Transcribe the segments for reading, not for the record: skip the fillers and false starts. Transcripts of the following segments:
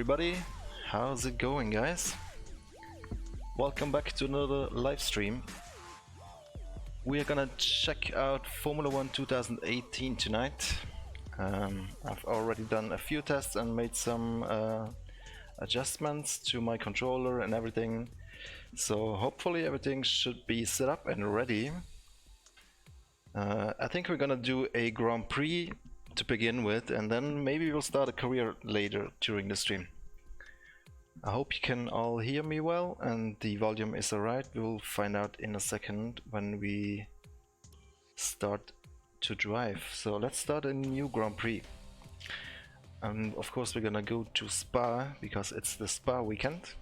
everybody, how's it going, guys? Welcome back to another live stream. We are gonna check out Formula 1 2018 tonight. I've already done a few tests and made some adjustments to my controller and everything, so hopefully everything should be set up and ready. I think we're gonna do a Grand Prix to begin with, and then maybe we'll start a career later during the stream. I hope you can all hear me well and the volume is alright. We'll find out in a second when we start to drive. So let's start a new Grand Prix. And of course we're gonna go to Spa because it's the Spa weekend.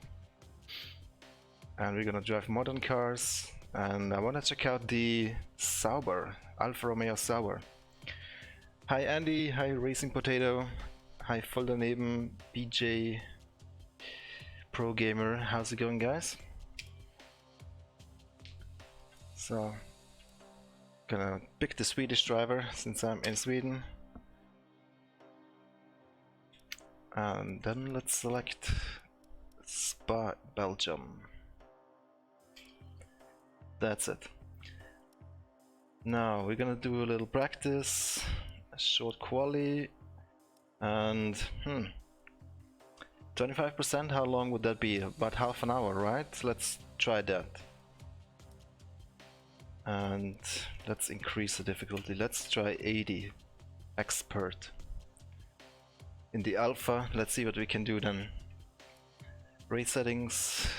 And we're gonna drive modern cars, and I wanna check out the Sauber, Alfa Romeo Sauber. Hi Andy, hi Racing Potato, hi voll daneben, BJ, Pro Gamer, how's it going, guys? So, gonna pick the Swedish driver since I'm in Sweden. And then let's select Spa, Belgium. That's it. Now we're gonna do a little practice. Short quali, and 25%, how long would that be? About half an hour, right? Let's try that. And let's increase the difficulty. Let's try 80, expert. In the alpha, let's see what we can do then. Race settings.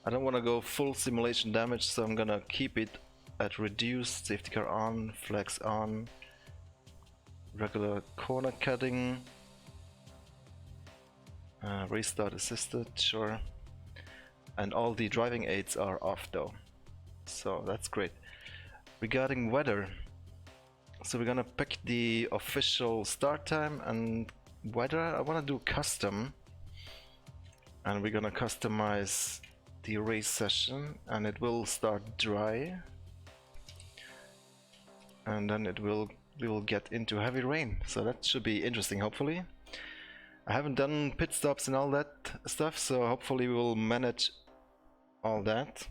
I don't want to go full simulation damage, so I'm gonna keep it at reduced. Safety car on, flags on. Regular corner cutting, restart assisted, sure, and all the driving aids are off though, so that's great. Regarding weather, so we're gonna pick the official start time, and weather I want to do custom, and we're gonna customize the race session, and it will start dry, and then we will get into heavy rain, so that should be interesting. Hopefully I haven't done pit stops and all that stuff, so hopefully we will manage all that.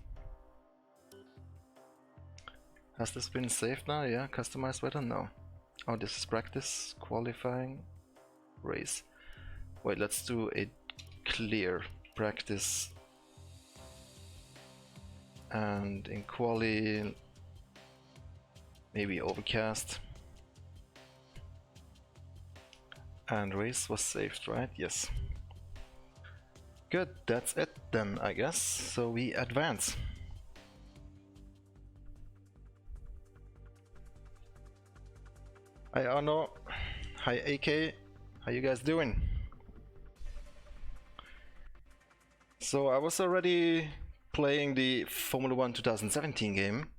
Has this been saved now? Yeah, customized weather? No. Oh, this is practice, qualifying, race. Wait, let's do a clear practice, and in quali maybe overcast. And race was saved, right? Yes. Good, that's it then, I guess. So we advance. Hi Arno, hi AK, how you guys doing? So I was already playing the Formula 1 2017 game,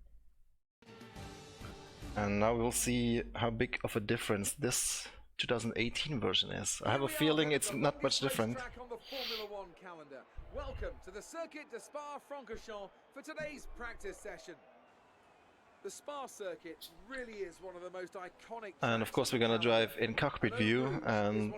and now we'll see how big of a difference this 2018 version is. I have a feeling it's not much different. On the Formula 1 calendar. Welcome to the Circuit de Spa-Francorchamps for today's practice session. The Spa circuit really is one of the most iconic. And of course we're gonna drive in cockpit view, and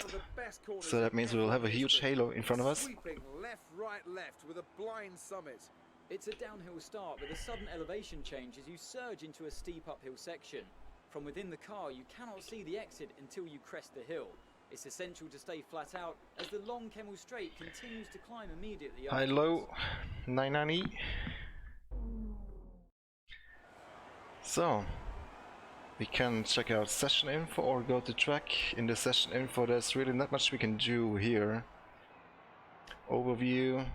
so that means we will have a huge halo in front of us. Sweeping left, right, left with a blind summit. It's a downhill start with a sudden elevation change as you surge into a steep uphill section. From within the car, you cannot see the exit until you crest the hill. It's essential to stay flat out as the long Kemmel straight continues to climb immediately afterwards. Hello, 990. So, we can check out session info or go to track. In the session info, there's really not much we can do here. Overview.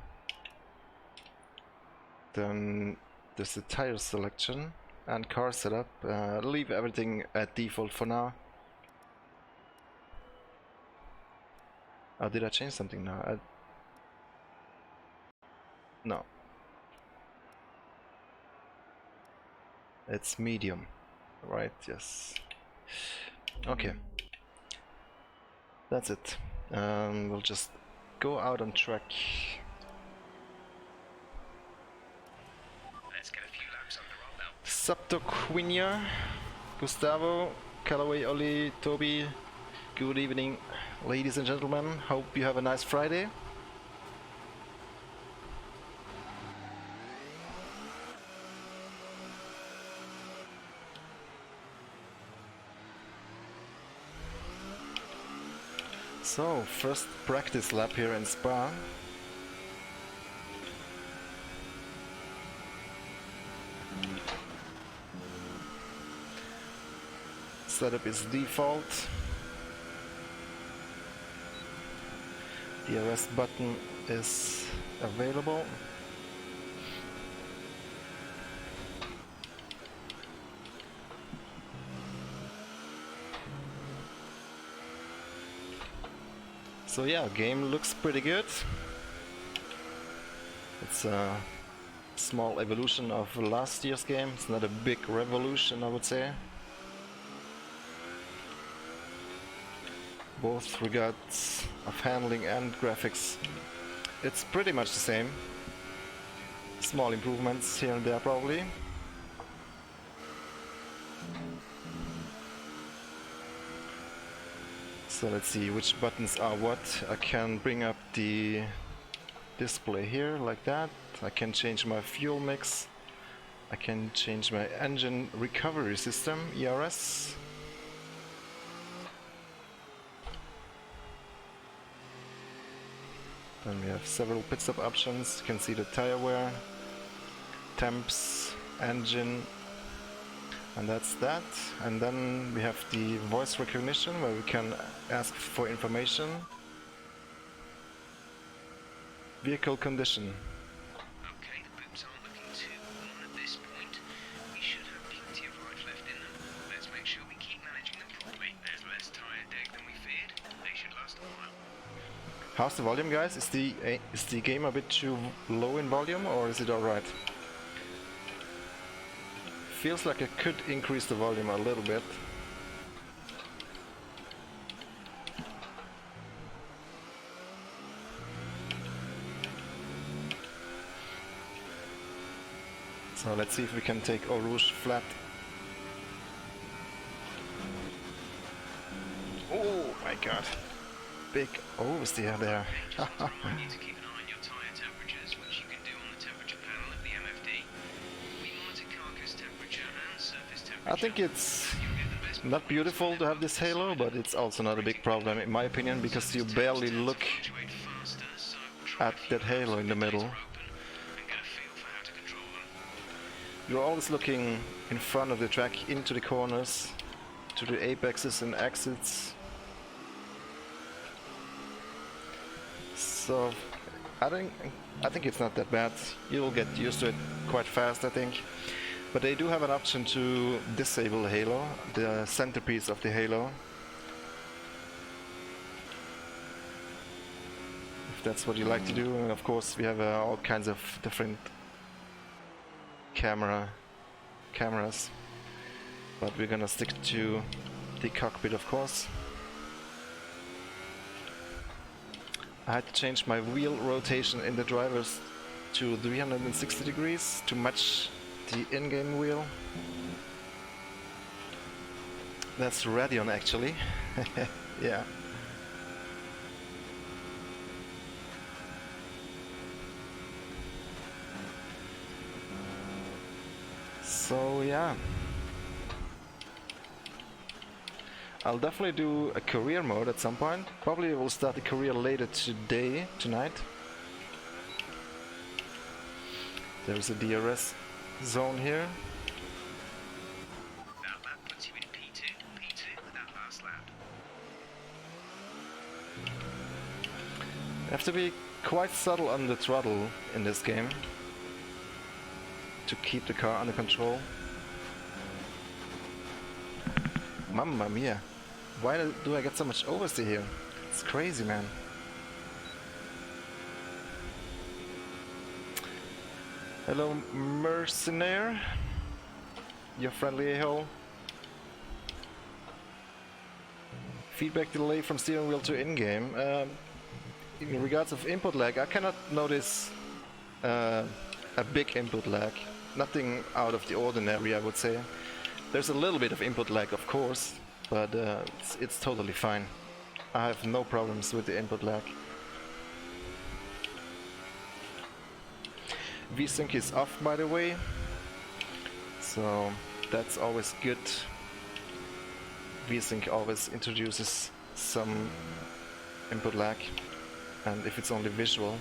Then there's the tire selection and car setup. Leave everything at default for now. Oh, did I change something now? No. It's medium, right? Yes. Okay. That's it. We'll just go out on track. Sapto Quinia, Gustavo, Callaway Oli, Toby, good evening. ladies and gentlemen. Hope you have a nice Friday. So, first practice lap here in Spa. Setup is default. The arrest button is available. So yeah, game looks pretty good. It's a small evolution of last year's game. It's not a big revolution, I would say. Both regards of handling and graphics, it's pretty much the same. Small improvements here and there probably. So let's see which buttons are what. I can bring up the display here like that. I can change my fuel mix. I can change my engine recovery system, ERS. Then we have several pit stop options. You can see the tire wear, temps, engine, and that's that. And then we have the voice recognition where we can ask for information. Vehicle condition. Okay, the boots aren't looking too warm at this point. We should have plenty of life left in them. Let's make sure we keep managing them properly. There's less tire deg than we feared. They should last a while. How's the volume, guys? Is the game a bit too low in volume, or is it alright? Feels like I could increase the volume a little bit. So let's see if we can take Eau Rouge flat. Oh my god. Big oversteer there. Just want to remind you to keep an eye on your tyre temperatures, which you can do on the temperature panel of the MFD. We monitor carcass temperature and surface temperature. I think it's not beautiful to have this halo, but it's also not a big problem in my opinion, because you barely look at that halo in the middle. You're always looking in front of the track, into the corners, to the apexes and exits. So I think it's not that bad. You'll get used to it quite fast, I think. But they do have an option to disable Halo, the centerpiece of the Halo. If that's what you like to do. And of course we have all kinds of different cameras. But we're gonna stick to the cockpit, of course. I had to change my wheel rotation in the drivers to 360 degrees to match the in-game wheel. That's Radeon actually. Yeah. So yeah. I'll definitely do a career mode at some point. Probably we'll start the career later tonight. There's a DRS zone here. That lap puts you in P2 with that last lap. You have to be quite subtle on the throttle in this game to keep the car under control. Mamma mia. Why do I get so much oversteer here? It's crazy, man. Hello, Mercenaire. Your friendly a-hole. Feedback delay from steering wheel to in-game. In regards of input lag, I cannot notice a big input lag. Nothing out of the ordinary, I would say. There's a little bit of input lag, of course, but it's totally fine. I have no problems with the input lag. VSync is off, by the way, so that's always good. VSync always introduces some input lag, and if it's only visual.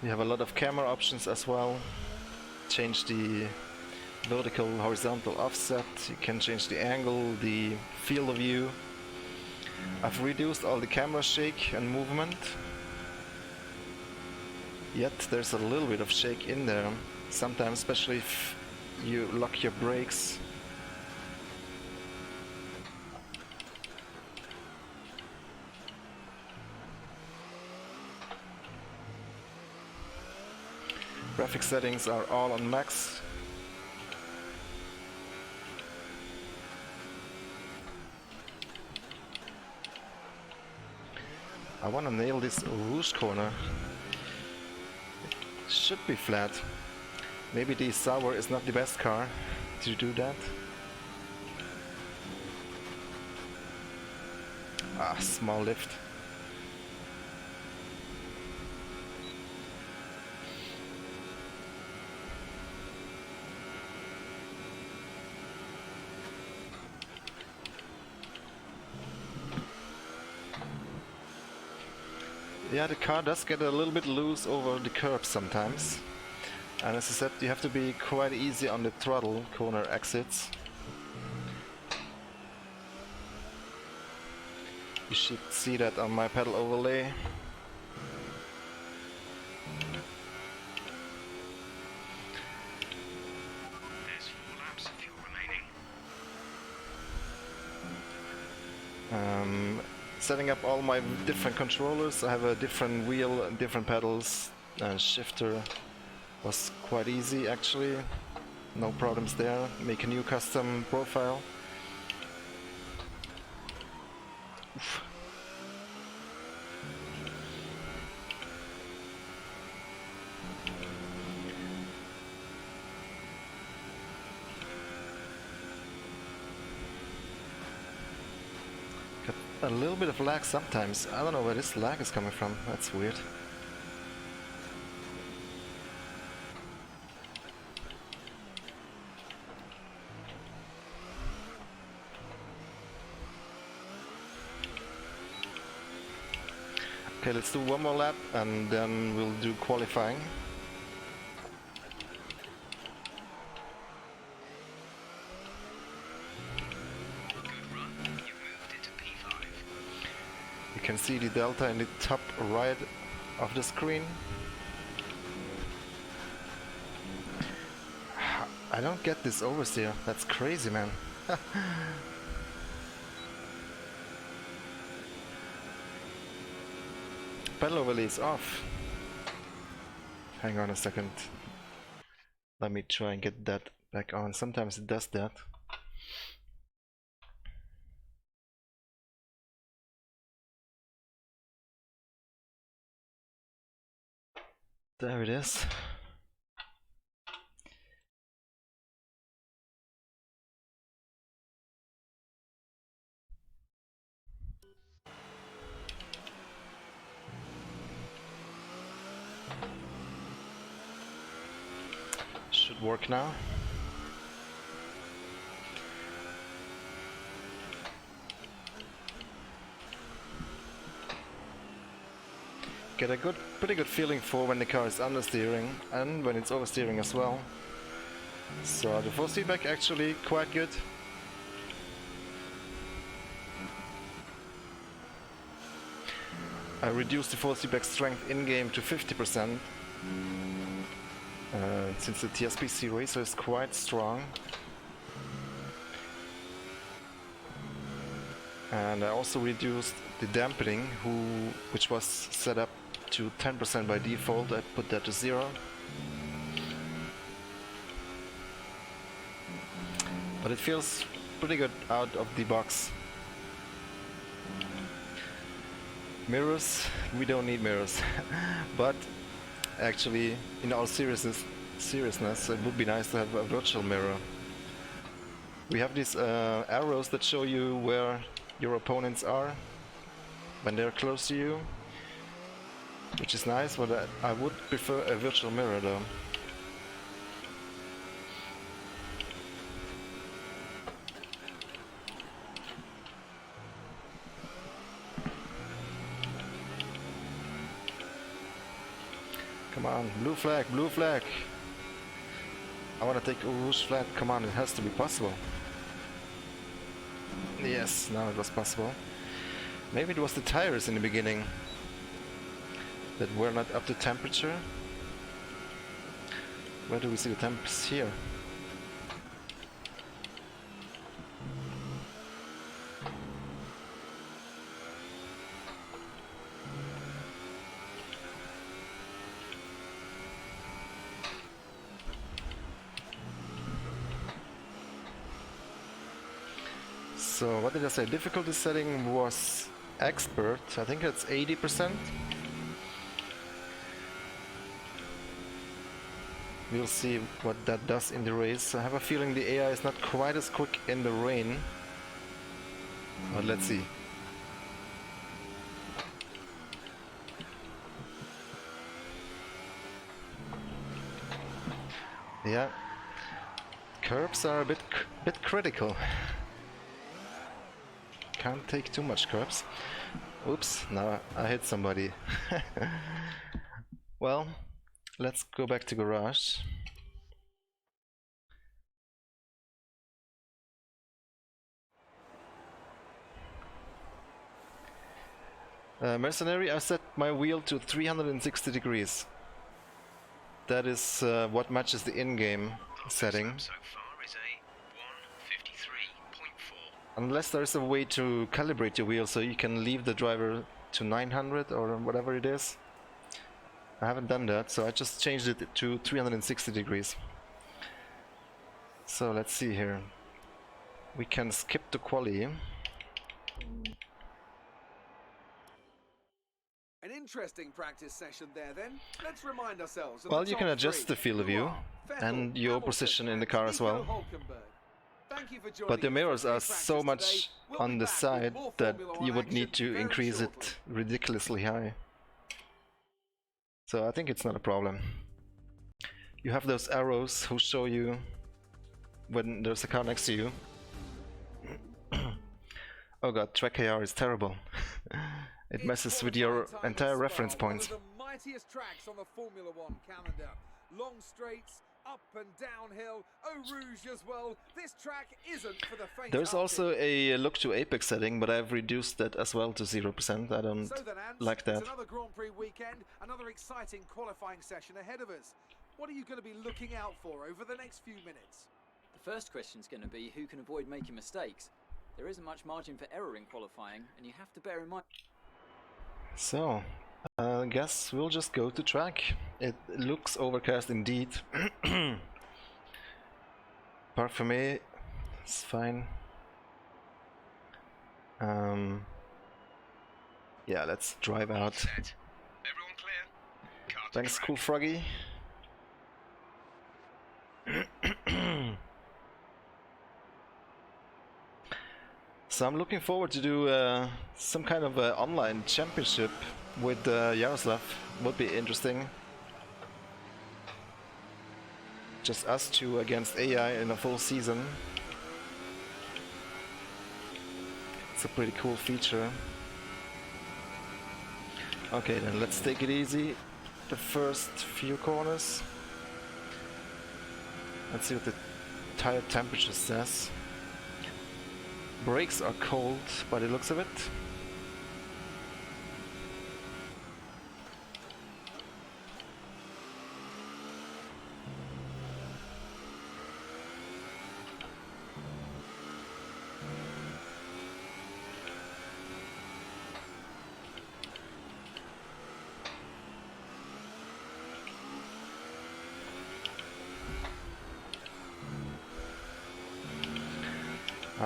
You have a lot of camera options as well. Change the vertical, horizontal offset, you can change the angle, the field of view. I've reduced all the camera shake and movement. Yet there's a little bit of shake in there, sometimes, especially if you lock your brakes. Graphic settings are all on max. I want to nail this Rouge corner. It should be flat. Maybe the Sauer is not the best car to do that. Ah, small lift. Yeah, the car does get a little bit loose over the curb sometimes. And as I said, you have to be quite easy on the throttle corner exits. You should see that on my pedal overlay. There's 4 laps of fuel remaining. Setting up all my different controllers, I have a different wheel and different pedals, and shifter was quite easy actually, no problems there. Make a new custom profile. Oof. A little bit of lag sometimes. I don't know where this lag is coming from. That's weird. Okay, let's do one more lap and then we'll do qualifying. You can see the delta in the top right of the screen. I don't get this oversteer. That's crazy, man. Pedal overlay is off. Hang on a second. Let me try and get that back on. Sometimes it does that. There it is. Should work now. Get a pretty good feeling for when the car is understeering and when it's oversteering as well. So the force feedback actually quite good. I reduced the force feedback strength in-game to 50%. Since the TS-PC Racer is quite strong. And I also reduced the dampening, which was set up to 10% by default. I put that to 0. But it feels pretty good out of the box. Mirrors, we don't need mirrors. But actually, in all seriousness, it would be nice to have a virtual mirror. We have these arrows that show you where your opponents are when they're close to you, which is nice, but I would prefer a virtual mirror though. Come on, blue flag, blue flag! I wanna take a rouge flag, come on, it has to be possible. Yes, now it was possible. Maybe it was the tires in the beginning that were not up to temperature. Where do we see the temps here? So what did I say? Difficulty setting was expert. I think that's 80%. We'll see what that does in the race. I have a feeling the AI is not quite as quick in the rain. But let's see. Yeah, curbs are a bit critical. Can't take too much curbs. Oops, now I hit somebody. Well, let's go back to garage. Mercenary, I set my wheel to 360 degrees. That is what matches the in-game setting. So far is a 153.4. Unless there's a way to calibrate your wheel so you can leave the driver to 900 or whatever it is. I haven't done that, so I just changed it to 360 degrees. So let's see here. We can skip the quali. An interesting practice session there then. Let's remind ourselves of Well, the you can top adjust three. the field of Who view are Vettel, and your Hamilton, position in the and car as well. Nico Hülkenberg. Thank you for joining But the us mirrors for are today's so practice much today. We'll on be the back with side more that Formula you One would need action to very increase shortly. it ridiculously high. So I think it's not a problem. You have those arrows who show you when there's a car next to you. Oh god, track AR is terrible. It messes with your entire reference points. One of the mightiest tracks on the Formula One calendar. Long straights, up and downhill, Eau Rouge as well. This track isn't for the faint. There's also a look to apex setting, but I've reduced that as well to 0%. I don't So then, Ants, like that. it's another Grand Prix weekend, another exciting qualifying session ahead of us. What are you going to be looking out for over the next few minutes? The first question is going to be who can avoid making mistakes. There isn't much margin for error in qualifying, and you have to bear in mind. So, I guess we'll just go to track. It looks overcast indeed. Parfumé is fine. Yeah, let's drive out. Set. Everyone clear? Car to Thanks, track. Cool Froggy. So I'm looking forward to do some kind of online championship with Yaroslav. Would be interesting. Just us two against AI in a full season. It's a pretty cool feature. Okay, then let's take it easy. The first few corners. Let's see what the tire temperature says. Brakes are cold by the looks of it.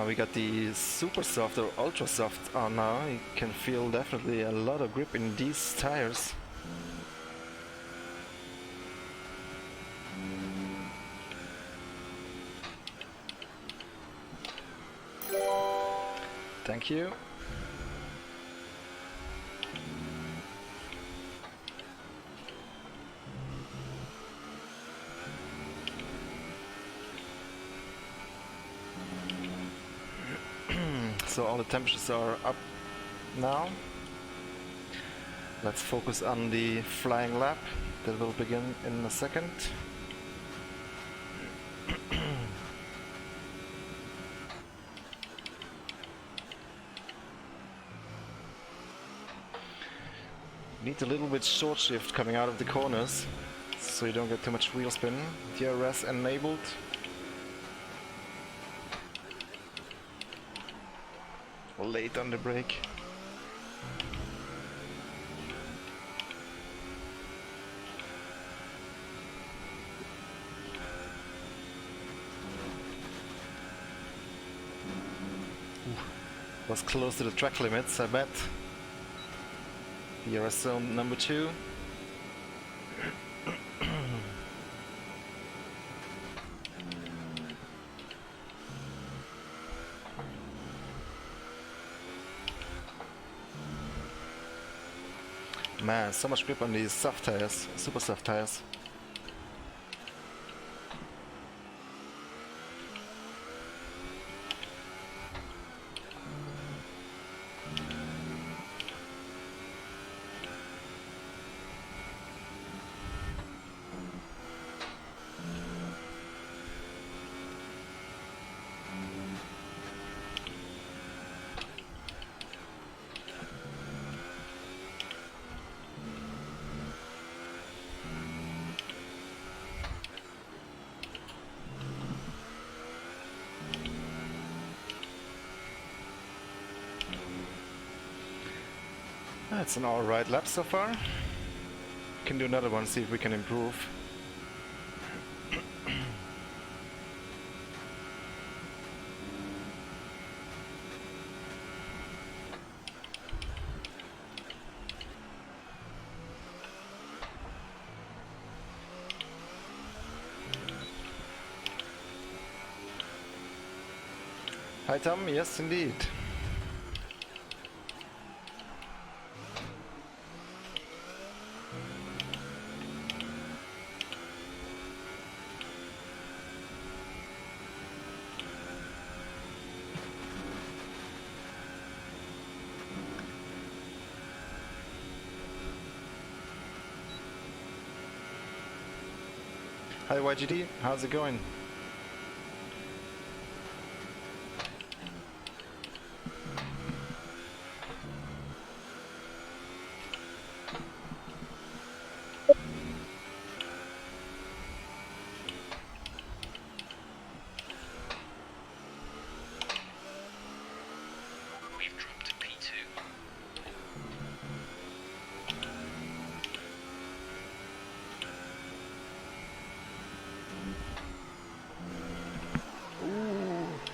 We got the super soft or ultra soft on now. You can feel definitely a lot of grip in these tires. Thank you. So all the temperatures are up now. Let's focus on the flying lap that will begin in a second. Need a little bit short shift coming out of the corners, so you don't get too much wheel spin. DRS enabled. Late on the brake. Was close to the track limits, I bet. DRS zone number 2. Man, so much grip on these soft tires, super soft tires. That's an alright lap so far. Can do another one, see if we can improve. Hi Tom, yes indeed. Hi YGD, how's it going? We've dropped to P2.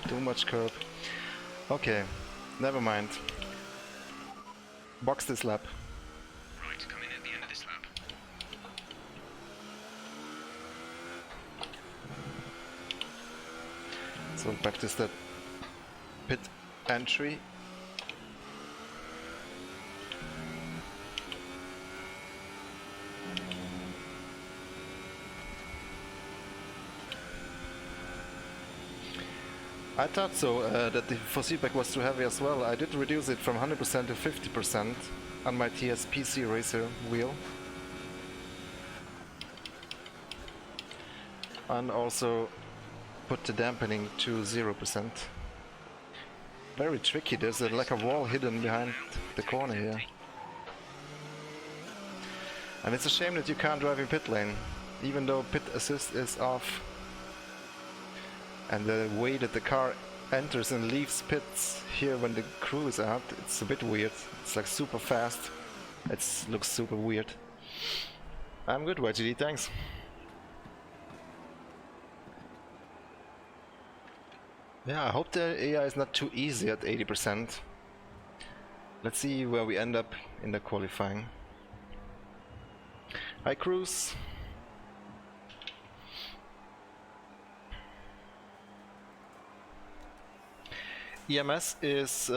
Too much curb. Okay, never mind. Box this lap. Right, come in at the end of this lap. So we'll practice that pit entry. I thought so, that the force feedback was too heavy as well. I did reduce it from 100% to 50% on my TS-PC Racer wheel. And also put the dampening to 0%. Very tricky, there's like a wall hidden behind the corner here. And it's a shame that you can't drive in pit lane, even though pit assist is off. And the way that the car enters and leaves pits here when the crew is out, it's a bit weird. It's like super fast. It looks super weird. I'm good, YGD, thanks. Yeah, I hope the AI is not too easy at 80%. Let's see where we end up in the qualifying. Hi Cruz. EMS is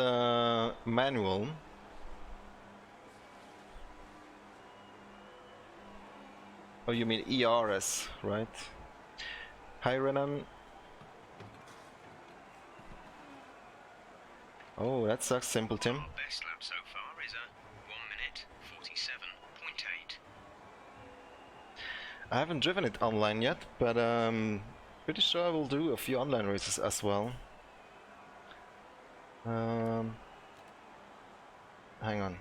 manual. Oh, you mean ERS, right? Hi Renan. Oh, that sucks, Simple Tim. Our best lap so far is a 1:47.8. I haven't driven it online yet, but pretty sure I will do a few online races as well. Hang on.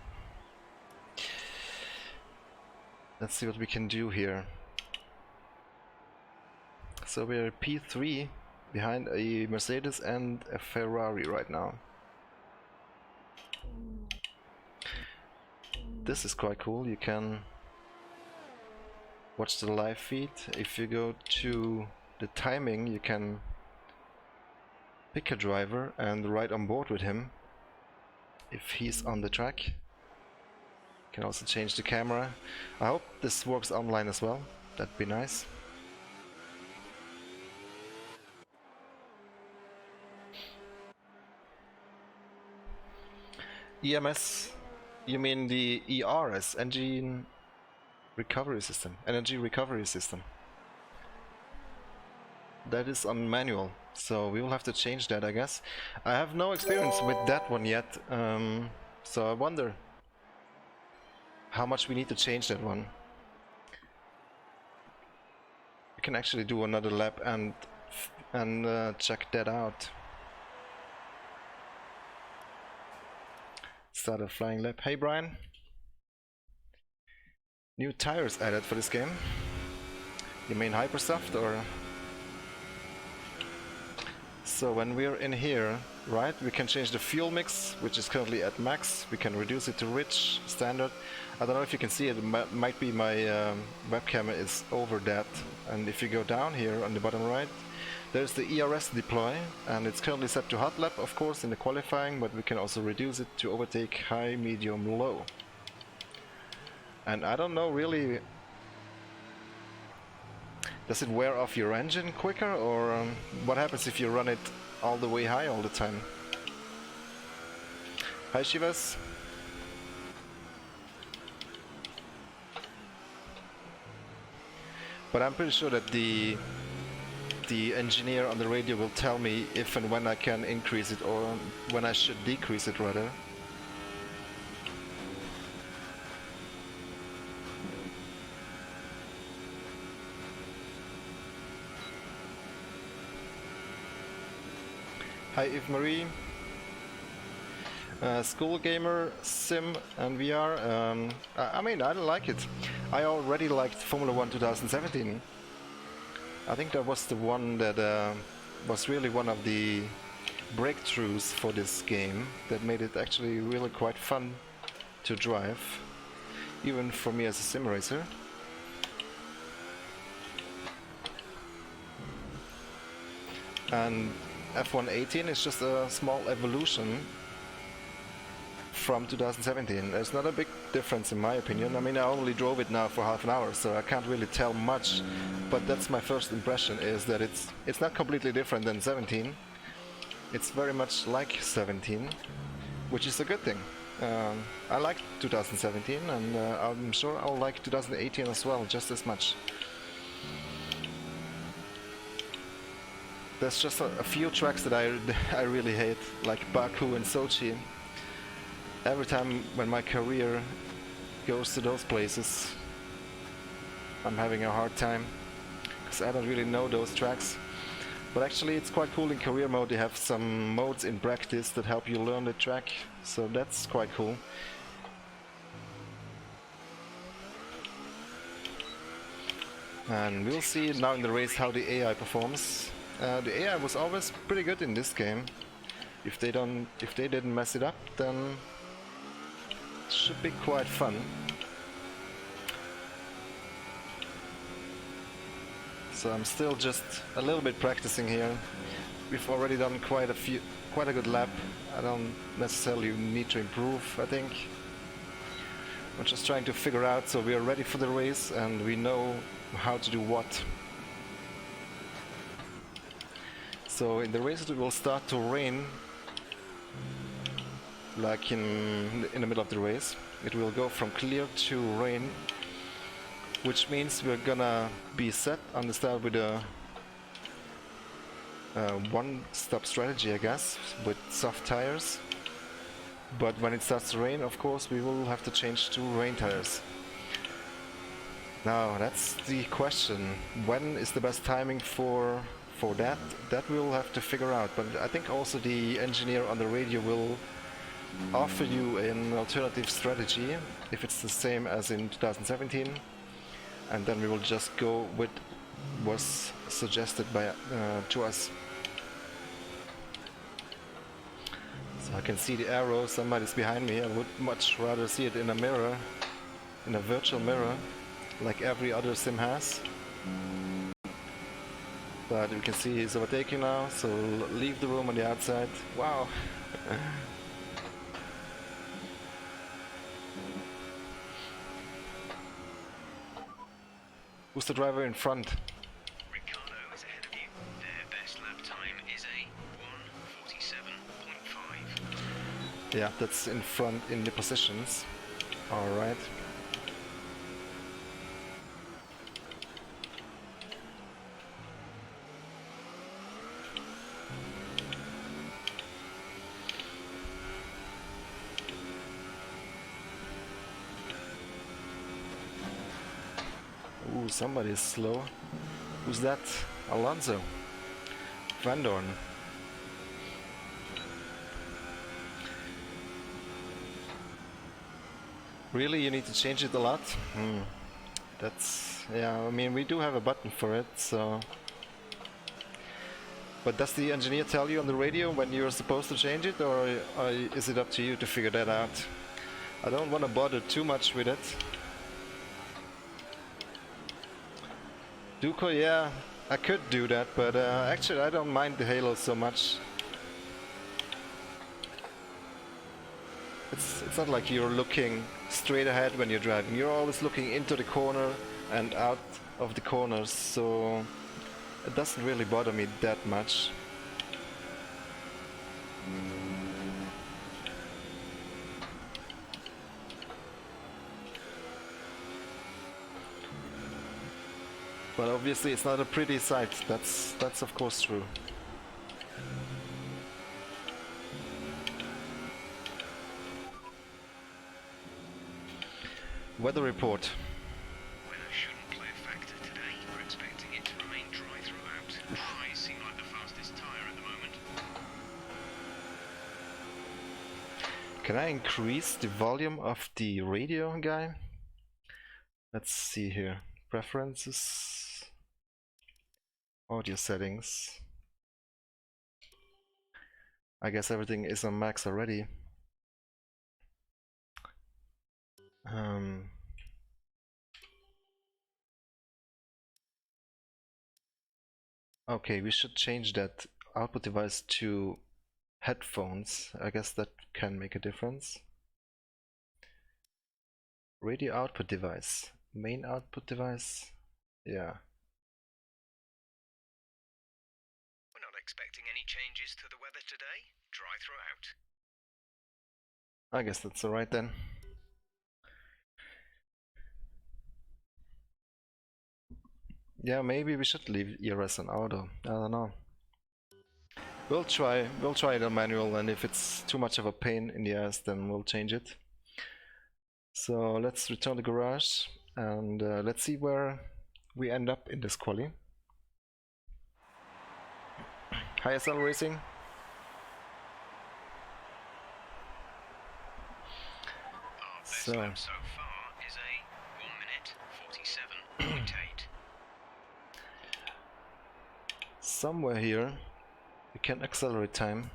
Let's see what we can do here. So we're P3 behind a Mercedes and a Ferrari right now. This is quite cool. You can watch the live feed. If you go to the timing, you can pick a driver and ride on board with him if he's on the track. You can also change the camera. I hope this works online as well. That'd be nice. EMS, you mean the ERS, engine recovery system, energy recovery system. That is on manual, so we will have to change that, I guess. I have no experience with that one yet, so I wonder how much we need to change that one. We can actually do another lap and check that out. Start a flying lap. Hey Brian. New tires added for this game. You mean Hypersoft or? So when we're in here, right, we can change the fuel mix, which is currently at max. We can reduce it to rich, standard. I don't know if you can see it, might be my webcam is over that. And if you go down here on the bottom right, there's the ERS deploy, and it's currently set to hot lap, of course, in the qualifying, but we can also reduce it to overtake high, medium, low. And I don't know really, does it wear off your engine quicker, or what happens if you run it all the way high all the time? Hi Shivas. But I'm pretty sure that the engineer on the radio will tell me if and when I can increase it or when I should decrease it rather. Hi Eve Marie. School gamer, sim and VR. I mean, I like it. I already liked Formula 1 2017. I think that was the one that was really one of the breakthroughs for this game that made it actually really quite fun to drive, even for me as a sim racer. And F118 is just a small evolution from 2017. There's not a big difference in my opinion. I mean, I only drove it now for half an hour, so I can't really tell much, but that's my first impression, is that it's not completely different than 17. It's very much like 17, which is a good thing. I like 2017, and I'm sure I'll like 2018 as well, just as much. There's just a few tracks that I really hate, like Baku and Sochi. Every time when my career goes to those places, I'm having a hard time, because I don't really know those tracks. But actually it's quite cool in career mode. They have some modes in practice that help you learn the track, so that's quite cool. And we'll see now in the race how the AI performs. The AI was always pretty good in this game. If they didn't mess it up, then it should be quite fun. So I'm still just a little bit practicing here. we've already done quite a good lap. I don't necessarily need to improve, I think. We're just trying to figure out so we are ready for the race and we know how to do what. So in the race it will start to rain, like in the middle of the race. It will go from clear to rain, which means we're gonna be set on the start with a one-stop strategy, I guess, with soft tires. But when it starts to rain, of course, we will have to change to rain tires. Now, that's the question. When is the best timing for that? That we'll have to figure out. But I think also the engineer on the radio will offer you an alternative strategy if it's the same as in 2017. And then we will just go with what's suggested by to us. So I can see the arrow, somebody's behind me. I would much rather see it in a mirror, in a virtual mirror, like every other sim has. But we can see he's overtaking now, so leave the room on the outside. Wow! Who's the driver in front? Ricardo is ahead of you. Their best lap time is a 1:47.5. Yeah, that's in front in the positions. Alright. Ooh, somebody's slow. Who's that? Alonso. Van Dorn. Really, you need to change it a lot? That's... yeah, I mean, we do have a button for it, so... But does the engineer tell you on the radio when you're supposed to change it, or is it up to you to figure that out? I don't want to bother too much with it. Duco, yeah, I could do that, but actually I don't mind the halo so much. It's not like you're looking straight ahead when you're driving. You're always looking into the corner and out of the corners, so it doesn't really bother me that much. But obviously it's not a pretty sight, that's of course true. Weather report. Weather shouldn't play a factor today. We're expecting it to remain dry throughout. Dry seem like the fastest tyre at the moment. Can I increase the volume of the radio, guy? Let's see here. Preferences. Audio settings. I guess everything is on max already. Okay, we should change that output device to headphones. I guess that can make a difference. Radio output device. Main output device. Yeah. We're not expecting any changes to the weather today. Dry throughout. I guess that's alright then. Yeah, maybe we should leave ERS on auto. I don't know. We'll try it on manual, and if it's too much of a pain in the ass, then we'll change it. So let's return to garage and let's see where we end up in this quali. Hi SL Racing. Our best lap so far is a 1:47.8. Somewhere here we can accelerate time.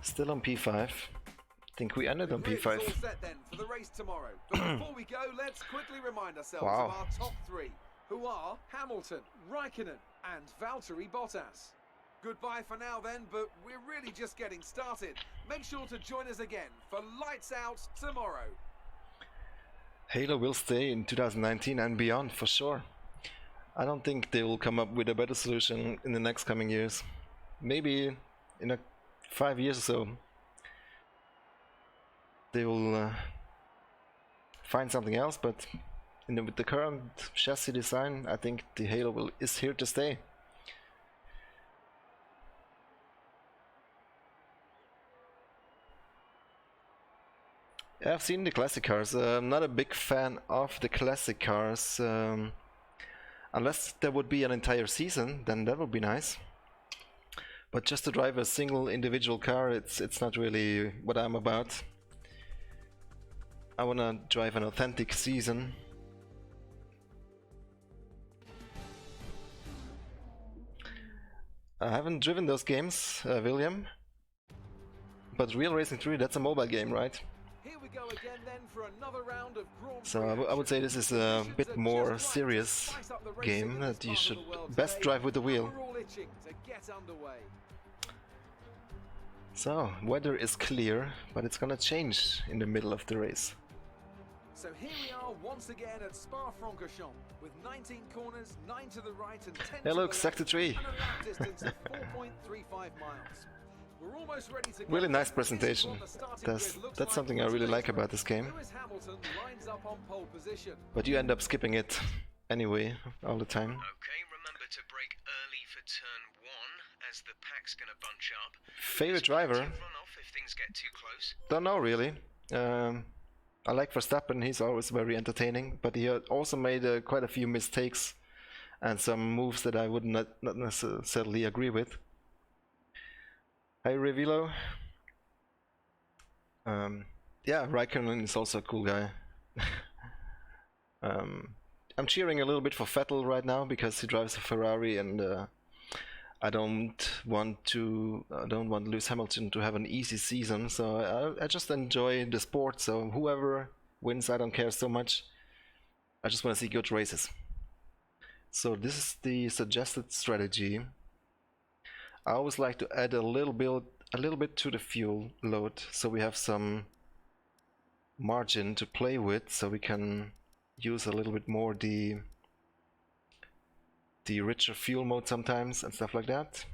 Still on P5. I think we ended on P5. All set then for the race tomorrow. But before we go, let's quickly remind ourselves Wow. of our top three, who are Hamilton, Raikkonen and Valtteri Bottas. Goodbye for now then, but we're really just getting started. Make sure to join us again for Lights Out tomorrow. Halo will stay in 2019 and beyond for sure. I don't think they will come up with a better solution in the next coming years. Maybe in 5 years or so they will find something else, but with the current chassis design, I think the Halo is here to stay. I've seen the classic cars. I'm not a big fan of the classic cars. Unless there would be an entire season, then that would be nice. But just to drive a single individual car, it's not really what I'm about. I wanna drive an authentic season. I haven't driven those games, William. But Real Racing 3, that's a mobile game, right? Here we go again then for another round of Grand So Prix I would say this is a bit more serious game that you should best drive with the wheel. We're all itching to get underway. So, weather is clear, but it's gonna change in the middle of the race. So here we are once again at Spa-Francorchamps with 19 corners, 9 to the right and 10 Hey to look, the Sector left, 3. and a lap distance of 4.35 miles. We're almost ready to go. Really nice This is presentation. what the starting That's grid looks like something I for really today's like about race. this game. Lewis Hamilton lines up on pole position. But you end up skipping it anyway, all the time. Okay, remember to brake early for turn 1 as the pack's gonna bunch up. Favorite There's plenty driver? of runoff if things get too close. Don't know really. I like Verstappen, he's always very entertaining, but he also made quite a few mistakes and some moves that I would not necessarily agree with. Hi Revilo. Yeah, Raikkonen is also a cool guy. I'm cheering a little bit for Vettel right now because he drives a Ferrari, and I don't want Lewis Hamilton to have an easy season. So I just enjoy the sport. So whoever wins, I don't care so much. I just want to see good races. So this is the suggested strategy. I always like to add a little bit to the fuel load, so we have some margin to play with, so we can use a little bit more the richer fuel mode sometimes and stuff like that.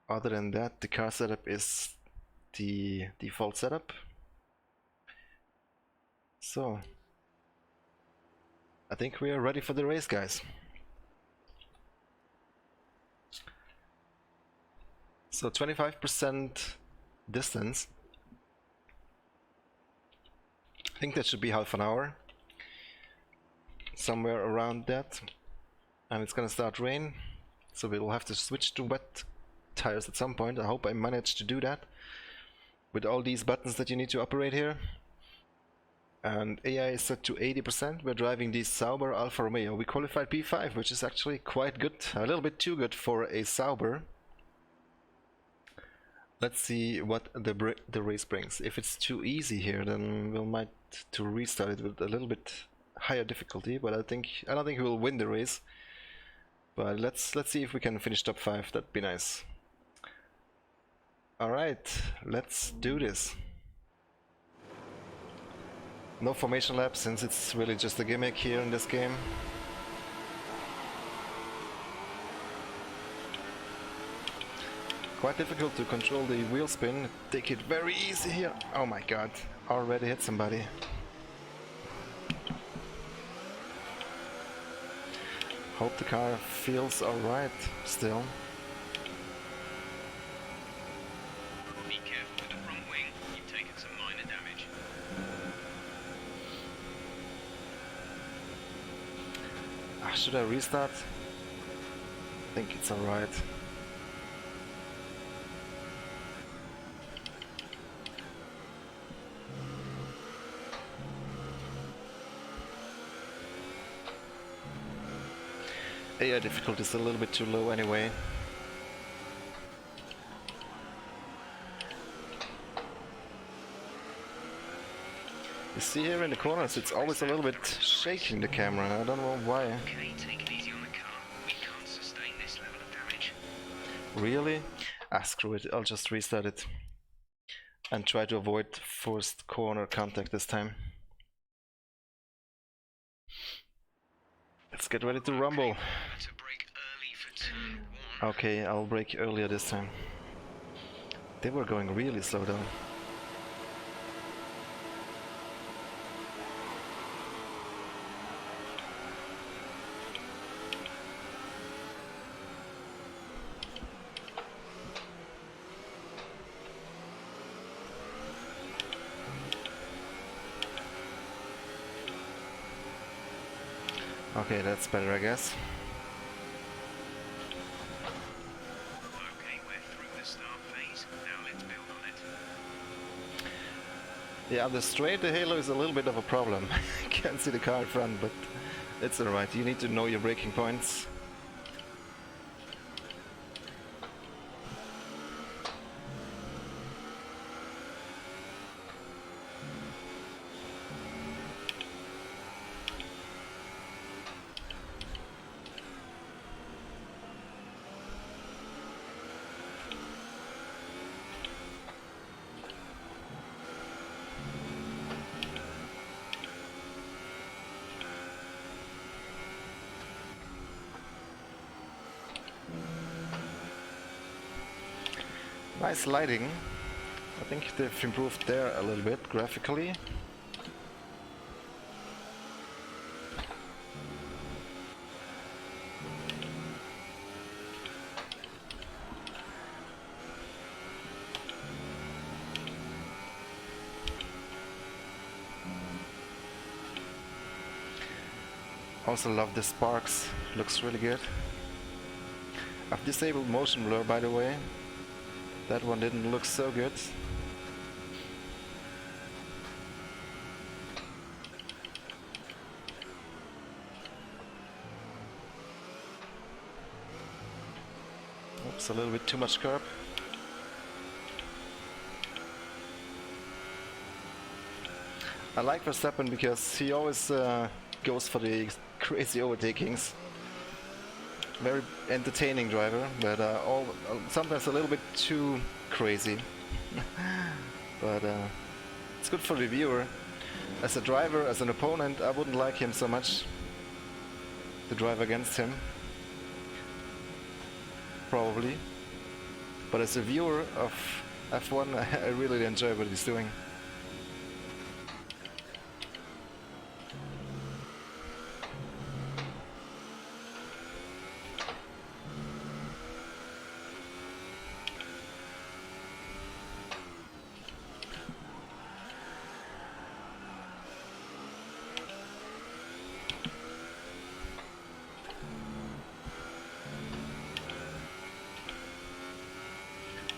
Other than that, the car setup is the default setup. So I think we are ready for the race, guys. So 25% distance. I think that should be half an hour. Somewhere around that. And it's gonna start rain. So we'll have to switch to wet tires at some point. I hope I manage to do that with all these buttons that you need to operate here. And AI is set to 80%. We're driving the Sauber Alfa Romeo. We qualified P5, which is actually quite good. A little bit too good for a Sauber. Let's see what the race brings. If it's too easy here, then we'll might to restart it with a little bit higher difficulty. But I don't think we'll win the race. But let's see if we can finish top 5. That'd be nice. All right, let's do this. No formation lap, since it's really just a gimmick here in this game. Quite difficult to control the wheel spin. Take it very easy here. Oh my god, already hit somebody. Hope the car feels alright still. Be careful with the front wing, you've taken some minor damage. Should I restart? I think it's alright. AI difficulty is a little bit too low anyway. You see here in the corners, it's always a little bit shaking the camera. I don't know why. Okay, take it easy on the car. We can't Really? Ah, screw it, I'll just restart it. And try to avoid forced corner contact this time. Let's get ready to rumble. To brake early for turn 1. Okay, I'll brake earlier this time. They were going really slow down. Okay, that's better, I guess. Okay, we're through the start phase. Now let's build on it. Yeah, the straight the halo is a little bit of a problem. Can't see the car in front, but it's alright. You need to know your braking points. Nice lighting. I think they've improved there a little bit graphically. Also love the sparks, looks really good. I've disabled motion blur, by the way. That one didn't look so good. Oops, a little bit too much curb. I like Verstappen because he always goes for the crazy overtakings. Very entertaining driver, but sometimes a little bit too crazy. But it's good for the viewer. As a driver, as an opponent, I wouldn't like him so much to drive against him. Probably. But as a viewer of F1, I really enjoy what he's doing.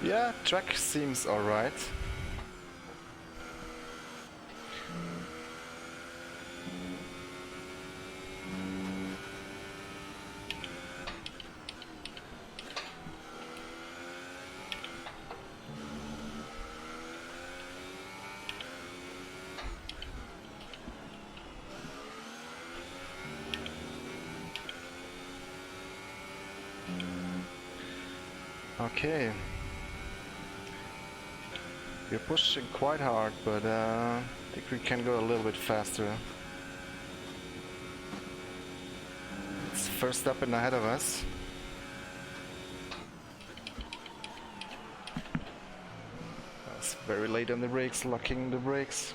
Yeah, track seems alright. Okay. We're pushing quite hard, but I think we can go a little bit faster. It's first up and ahead of us. That's very late on the brakes, locking the brakes.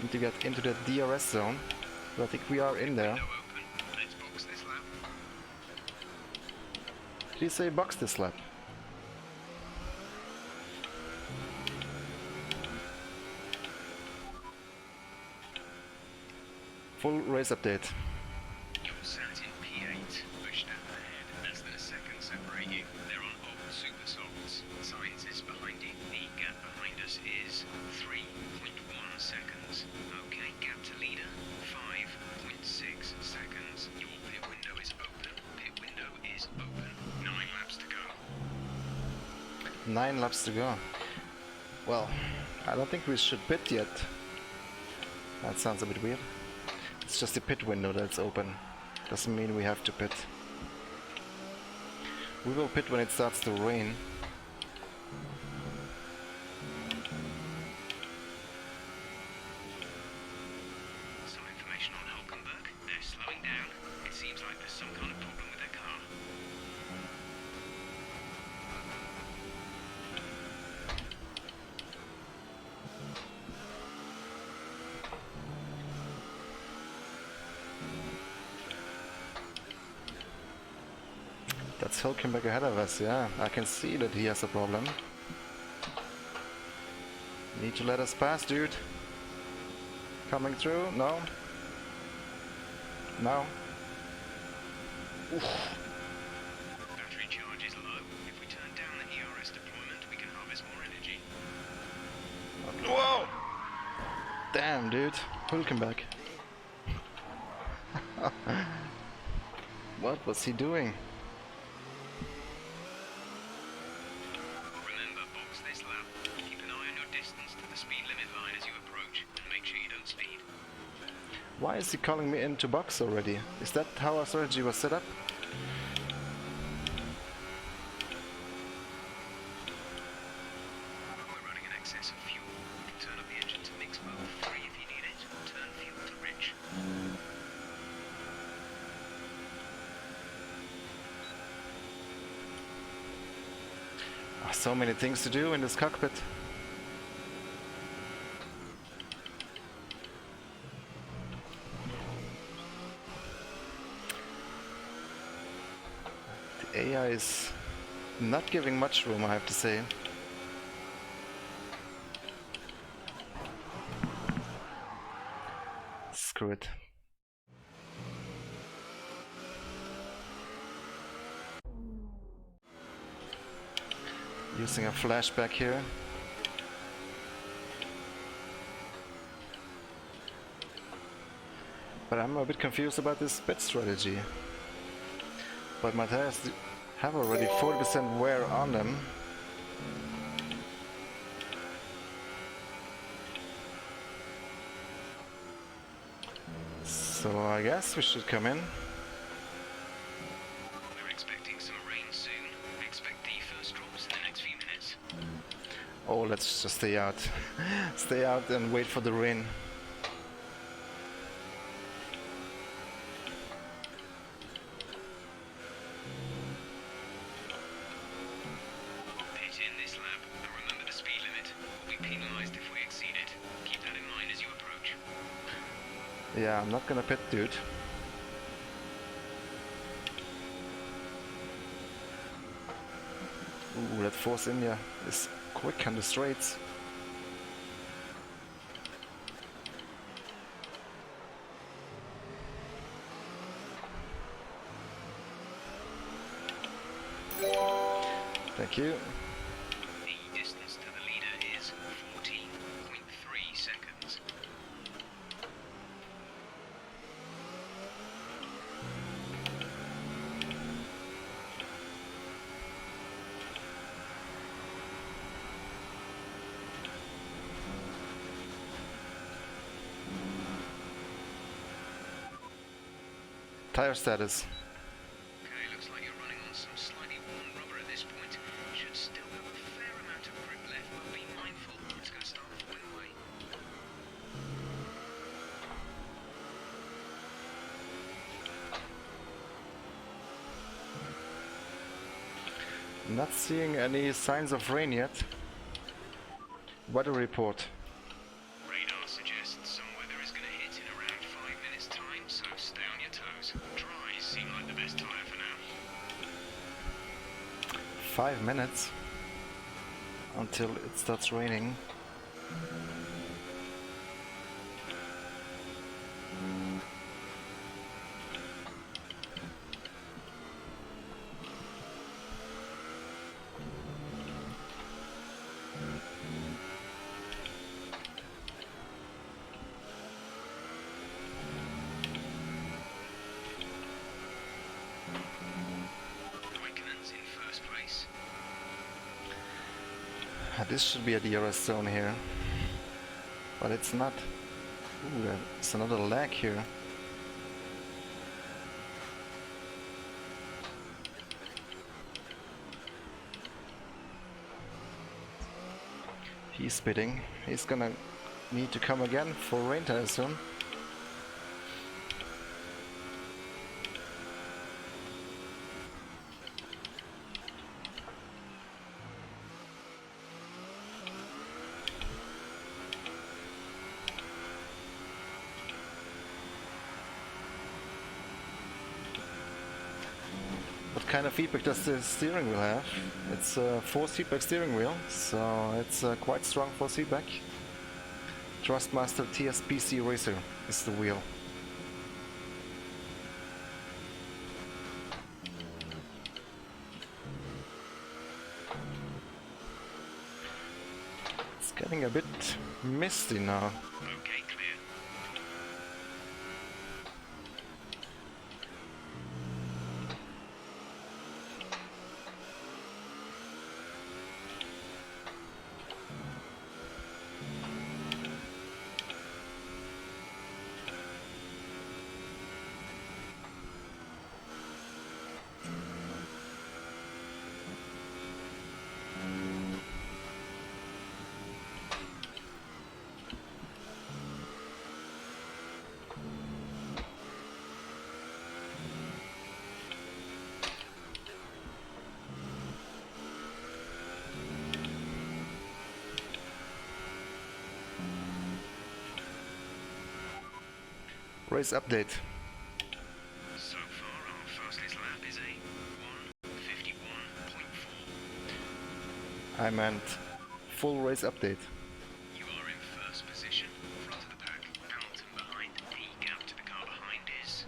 Need to get into the DRS zone, but I think we are in there. Let's box this lap. Did you say box this lap? Full race update. You're sat in P8, pushed out ahead as the seconds separate you. They're on old super softs. Science is behind you. The gap behind us is 3.1 seconds. Okay, gap to leader, 5.6 seconds. Your pit window is open. Pit window is open. 9 laps to go. 9 laps to go. Well, I don't think we should pit yet. That sounds a bit weird. It's just the pit window that's open. Doesn't mean we have to pit. We will pit when it starts to rain. Some information on Hulkenberg. They're slowing down. It seems like there's some kind of problem with their car. That's Hulkenberg ahead of us, yeah. I can see that he has a problem. Need to let us pass, dude. Coming through? No? No? Oof. Battery charge is low. If we turn down the ERS deployment, we can harvest more energy. Whoa! Damn, dude. Hulkenberg. What was he doing? Remember, box this lap. Keep an eye on your distance to the speed limit line as you approach, and make sure you don't speed. Why is he calling me into box already? Is that how our strategy was set up? We're running in excess of fuel. You can turn up the engine to mix mode 3 if you need it. Turn fuel to rich. So many things to do in this cockpit. The AI is not giving much room, I have to say. Screw it. Using a flashback here. But I'm a bit confused about this pit strategy. But my tires have already 40% wear on them. So I guess we should come in. We're expecting some rain soon. Expect the first drops in the next few minutes. Oh, let's just stay out. Stay out and wait for the rain. Pit in this lap, and remember the speed limit. We'll be penalized if we exceed it. Keep that in mind as you approach. Yeah, I'm not gonna pit, dude. Ooh, that Force India is quick on the straights. Thank you. The distance to the leader is 14.3 seconds. Tire status. Okay, looks like you're running on some slightly worn rubber at this point. Should still have a fair amount of grip left, but be mindful, it's going to start falling away. Not seeing any signs of rain yet. Weather report. Radar suggests some weather is going to hit in around 5 minutes' time, so stay on your toes. Dries seem like the best tyre for now. 5 minutes until it starts raining. Raikkonen's in first place. This should be a DRS zone here, but it's not. Ooh, there's another lag here. He's spitting. He's gonna need to come again for rain tires soon. What kind of feedback does the steering wheel have? It's a force feedback steering wheel, so it's quite strong force feedback. Thrustmaster TS-PC Racer is the wheel. It's getting a bit misty now. Okay, clear. Race update. So far, our fastest lap is a 1:51.4. I meant full race update. You are in first position, front of the pack. Hamilton behind. The gap to the car behind is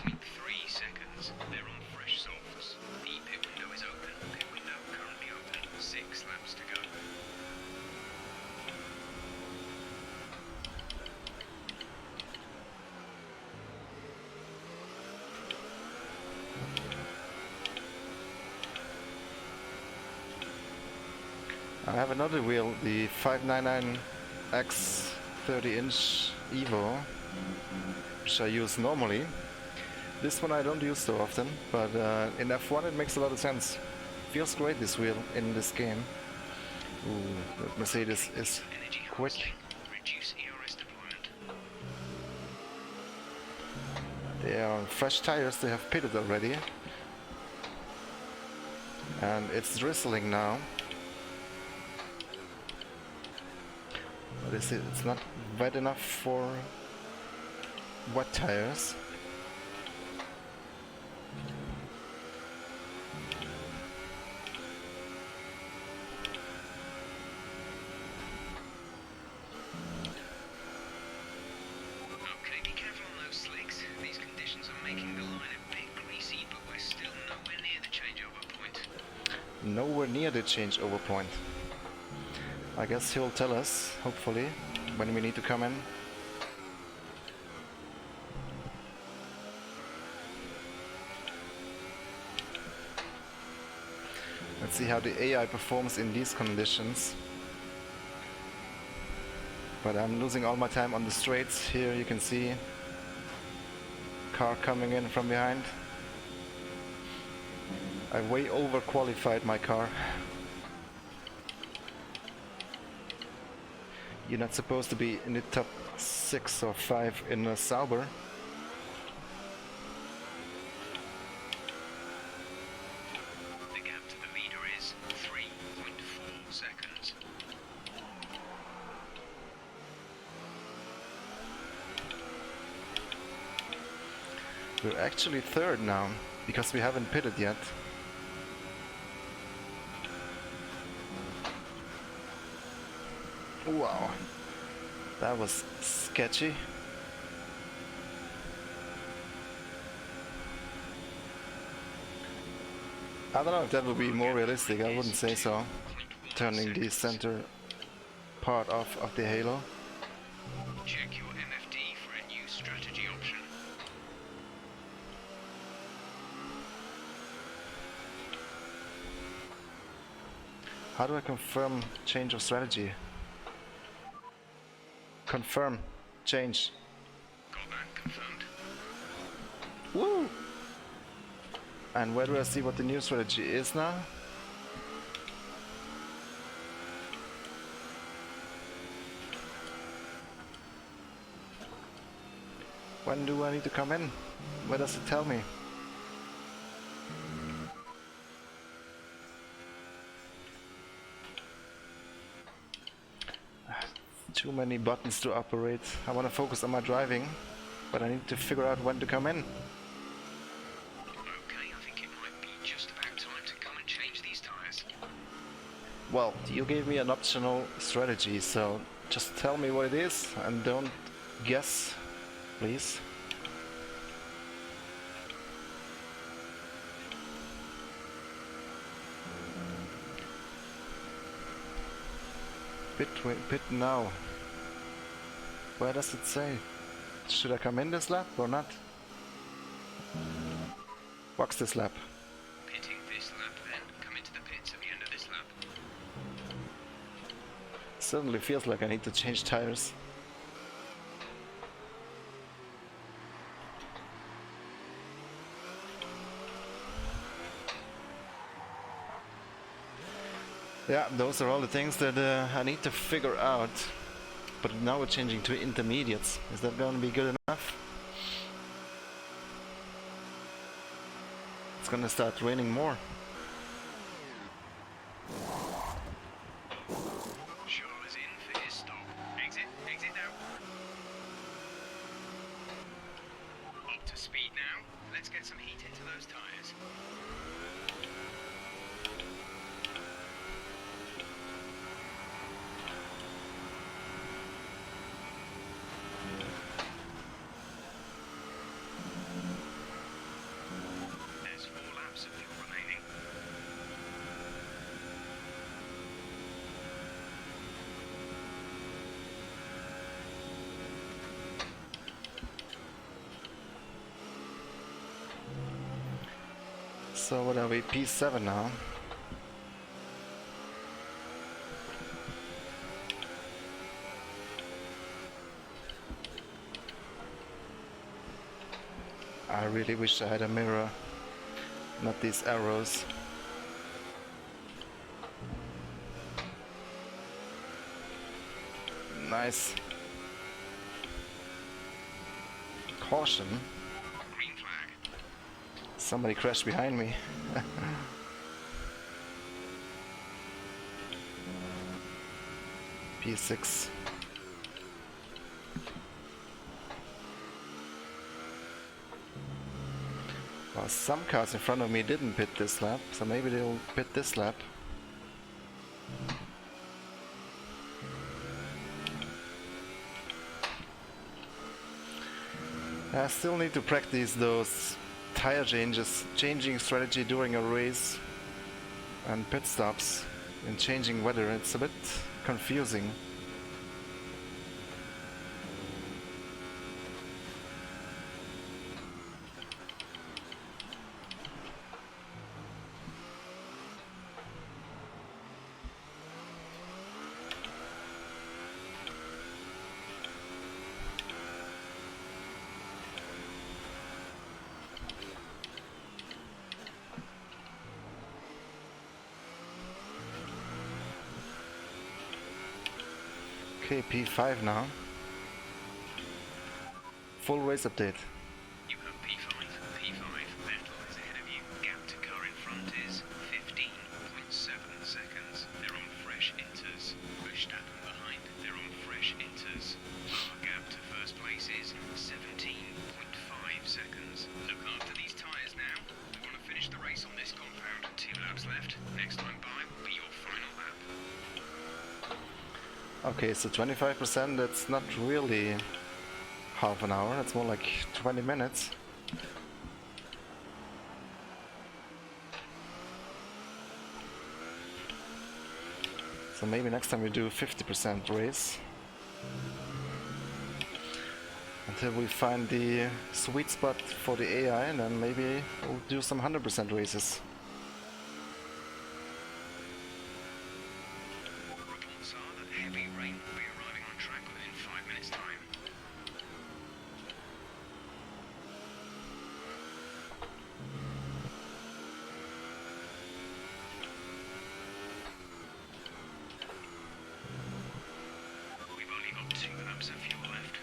1.3 seconds. They're on fresh softs. The pit window is open. Pit window currently open. 6 laps to go. I have another wheel, the 599X 30-inch Evo, which I use normally. This one I don't use so often, but in F1 it makes a lot of sense. Feels great, this wheel, in this game. Ooh, the Mercedes is Energy quick. harvesting. Reduce ERS deployment. They are on fresh tires, they have pitted already. And it's drizzling now. But it's not wet enough for wet tires. Okay, be careful on those slicks. These conditions are making the line a bit greasy, but we're still nowhere near the changeover point. Nowhere near the changeover point. I guess he'll tell us, hopefully, when we need to come in. Let's see how the AI performs in these conditions. But I'm losing all my time on the straights. Here you can see car coming in from behind. I way overqualified my car. You're not supposed to be in the top 6 or 5 in a Sauber. The gap to the leader is 3.4 seconds. We're actually third now, because we haven't pitted yet. Wow, that was sketchy. I don't know if that would be more realistic, I wouldn't say so. Turning the center part off of the halo. Check your MFD for a new strategy option. How do I confirm change of strategy? Confirm change. Got that confirmed. Woo! And where do I see what the new strategy is now? When do I need to come in? Where does it tell me? Too many buttons to operate. I want to focus on my driving, but I need to figure out when to come in. Okay, I think it might be just about time to come and change these tyres. Well, you gave me an optional strategy, so just tell me what it is and don't guess, please. Pit now. Where does it say? Should I come in this lap or not? Box this lap. Pitting this lap then. Come into the pits at the end of this lap. Suddenly feels like I need to change tires. Yeah, those are all the things that I need to figure out. But now we're changing to intermediates. Is that going to be good enough? It's going to start raining more. Shaw is in for his stop. Exit now. Up to speed now. Let's get some heat into those tyres. There's 4 laps of fuel remaining. So what are we? P7 now. I really wish I had a mirror, not these arrows. Nice. Caution. Green flag. Somebody crashed behind me. P6. Well, some cars in front of me didn't pit this lap, so maybe they'll pit this lap. I still need to practice those tire changes, changing strategy during a race, and pit stops, and changing weather. It's a bit confusing. Okay, P5 now. Full race update. You have P5. Vettel is ahead of you. Gap to car in front is 15.7 seconds. They're on fresh inters. Verstappen behind. They're on fresh inters. Our gap to first place is 17.5 seconds. Look after these tyres now. We want to finish the race on this compound. 2 laps left. Next time by will be your final lap. Okay, so 25%, that's not really half an hour, that's more like 20 minutes. So maybe next time we do 50% race. Until we find the sweet spot for the AI, and then maybe we'll do some 100% races. Reports are that heavy rain will be arriving on track within 5 minutes' time. We've only got 2 laps of fuel left.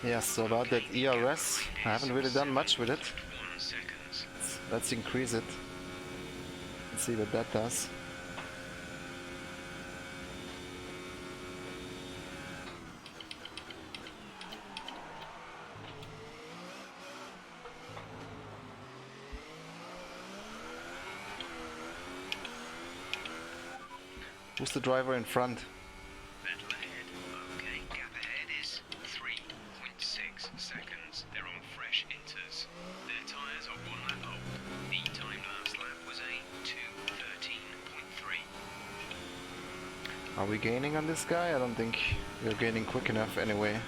Yeah, so about that ERS, I haven't really done much with it. 1 seconds. Let's increase it. Let's see what that does. Who's the driver in front? Vettel ahead. Okay, gap ahead is 3.6 seconds. They're on fresh inters. Their tyres are 1 lap old. The time last lap was a 2:13.3. Are we gaining on this guy? I don't think we're gaining quick enough anyway.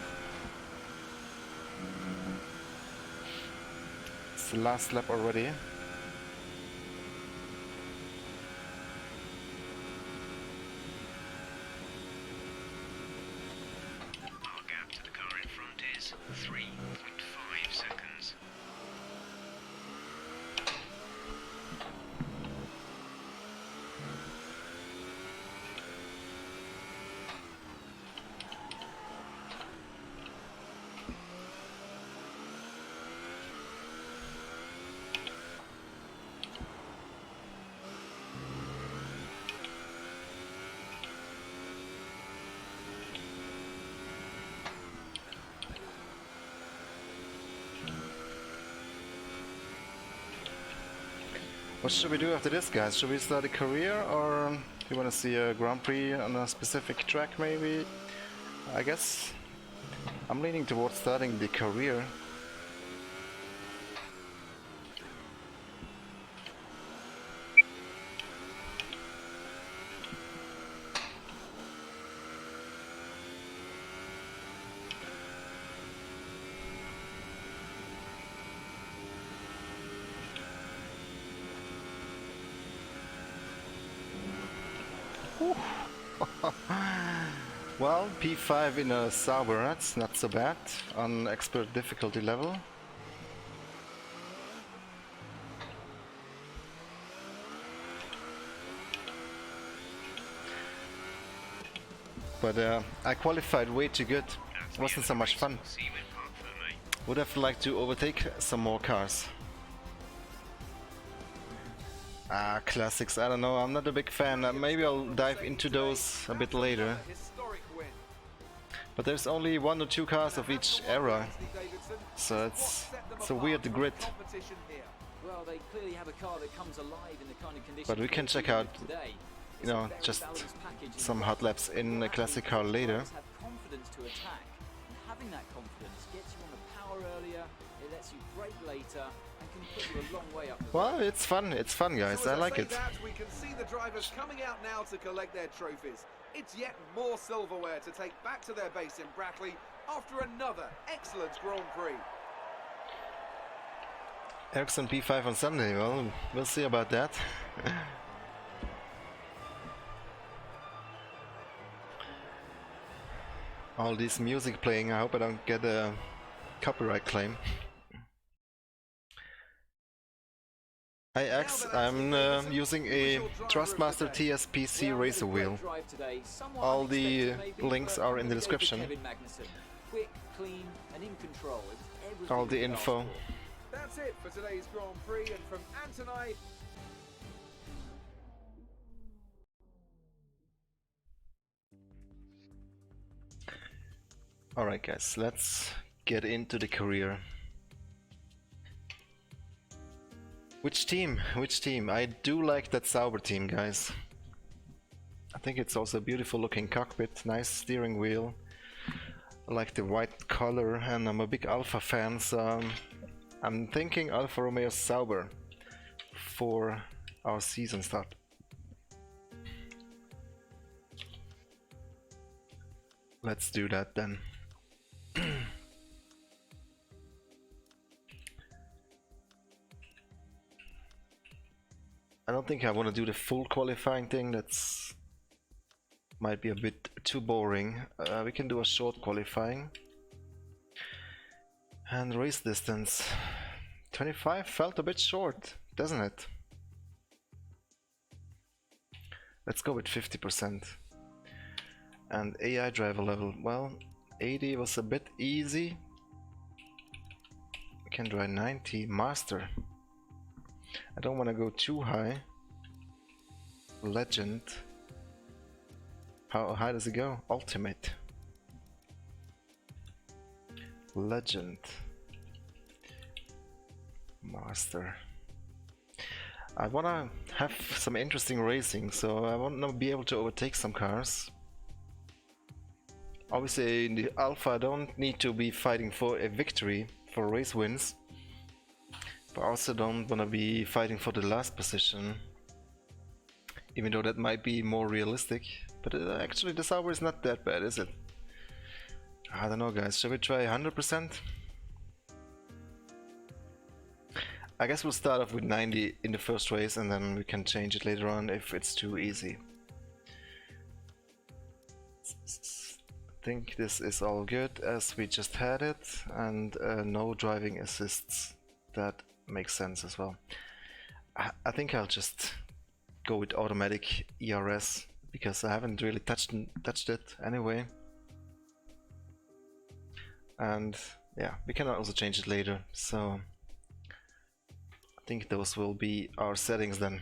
It's the last lap already. Our gap to the car in front is 3.5 seconds. What should we do after this, guys? Should we start a career, or do you want to see a Grand Prix on a specific track maybe? I guess I'm leaning towards starting the career. Well, P5 in a Sauber, that's not so bad on expert difficulty level. But I qualified way too good. It wasn't so much fun. Would have liked to overtake some more cars. Ah, classics, I don't know, I'm not a big fan. Maybe I'll dive into those a bit later. But there's only 1 or 2 cars of each era, so it's a weird grid. Well, they clearly have a car that comes alive in the kind of conditions But we can check out, today. you know, just some hot laps in a classic car later. Have confidence to attack, and having that confidence gets you on the power earlier, it lets you brake later, and can put you a long way up the Well, road. it's fun guys, I like it. We can see the drivers coming out now to collect their trophies. It's yet more silverware to take back to their base in Brackley after another excellent Grand Prix. Ericsson P5 on Sunday, well, we'll see about that. All this music playing, I hope I don't get a copyright claim. I'm using a Thrustmaster TS-PC Racer wheel. All the links are in the description. Quick, clean, and in control. It's All the info. That's it for today's Grand Prix, and from Antonai, Alright guys, let's get into the career. Which team? Which team? I do like that Sauber team, guys. I think it's also a beautiful looking cockpit, nice steering wheel. I like the white color, and I'm a big Alfa fan, so I'm thinking Alfa Romeo Sauber for our season start. Let's do that then. I don't think I want to do the full qualifying thing, that's might be a bit too boring. We can do a short qualifying. And race distance 25 felt a bit short, doesn't it? Let's go with 50%. And AI driver level, well, 80 was a bit easy. We can try 90 master. I don't want to go too high. Legend. How high does it go? Ultimate. Legend. Master. I wanna have some interesting racing, so I wanna be able to overtake some cars. Obviously in the Alpha I don't need to be fighting for a victory for race wins, but I also don't wanna be fighting for the last position, even though that might be more realistic. But actually the Sauber is not that bad, is it? I don't know guys, shall we try 100%? I guess we'll start off with 90 in the first race and then we can change it later on if it's too easy. I think this is all good as we just had it, and no driving assists. That makes sense as well. I think I'll just go with automatic ERS because I haven't really touched it anyway. And yeah, we can also change it later, so I think those will be our settings then.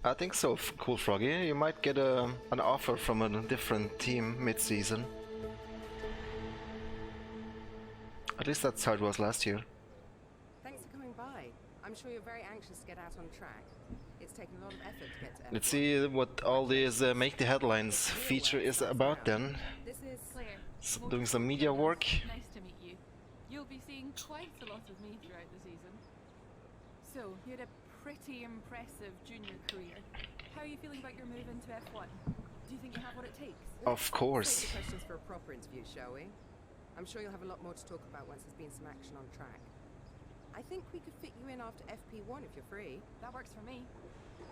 I think so, Cool Froggy. You might get an offer from a different team mid-season. At least that's how it was last year. Thanks for coming by. I'm sure you're very anxious to get out on track. It's taken a lot of effort to get to F1. Let's see what all this Make the Headlines feature is about then. This is Claire. Doing some media work. Nice to meet you. You'll be seeing quite a lot of me throughout the season. So, you had a pretty impressive junior career. How are you feeling about your move into F1? Do you think you have what it takes? Of course. Save the questions for a proper interview, shall we? I'm sure you'll have a lot more to talk about once there's been some action on track. I think we could fit you in after FP1 if you're free. That works for me.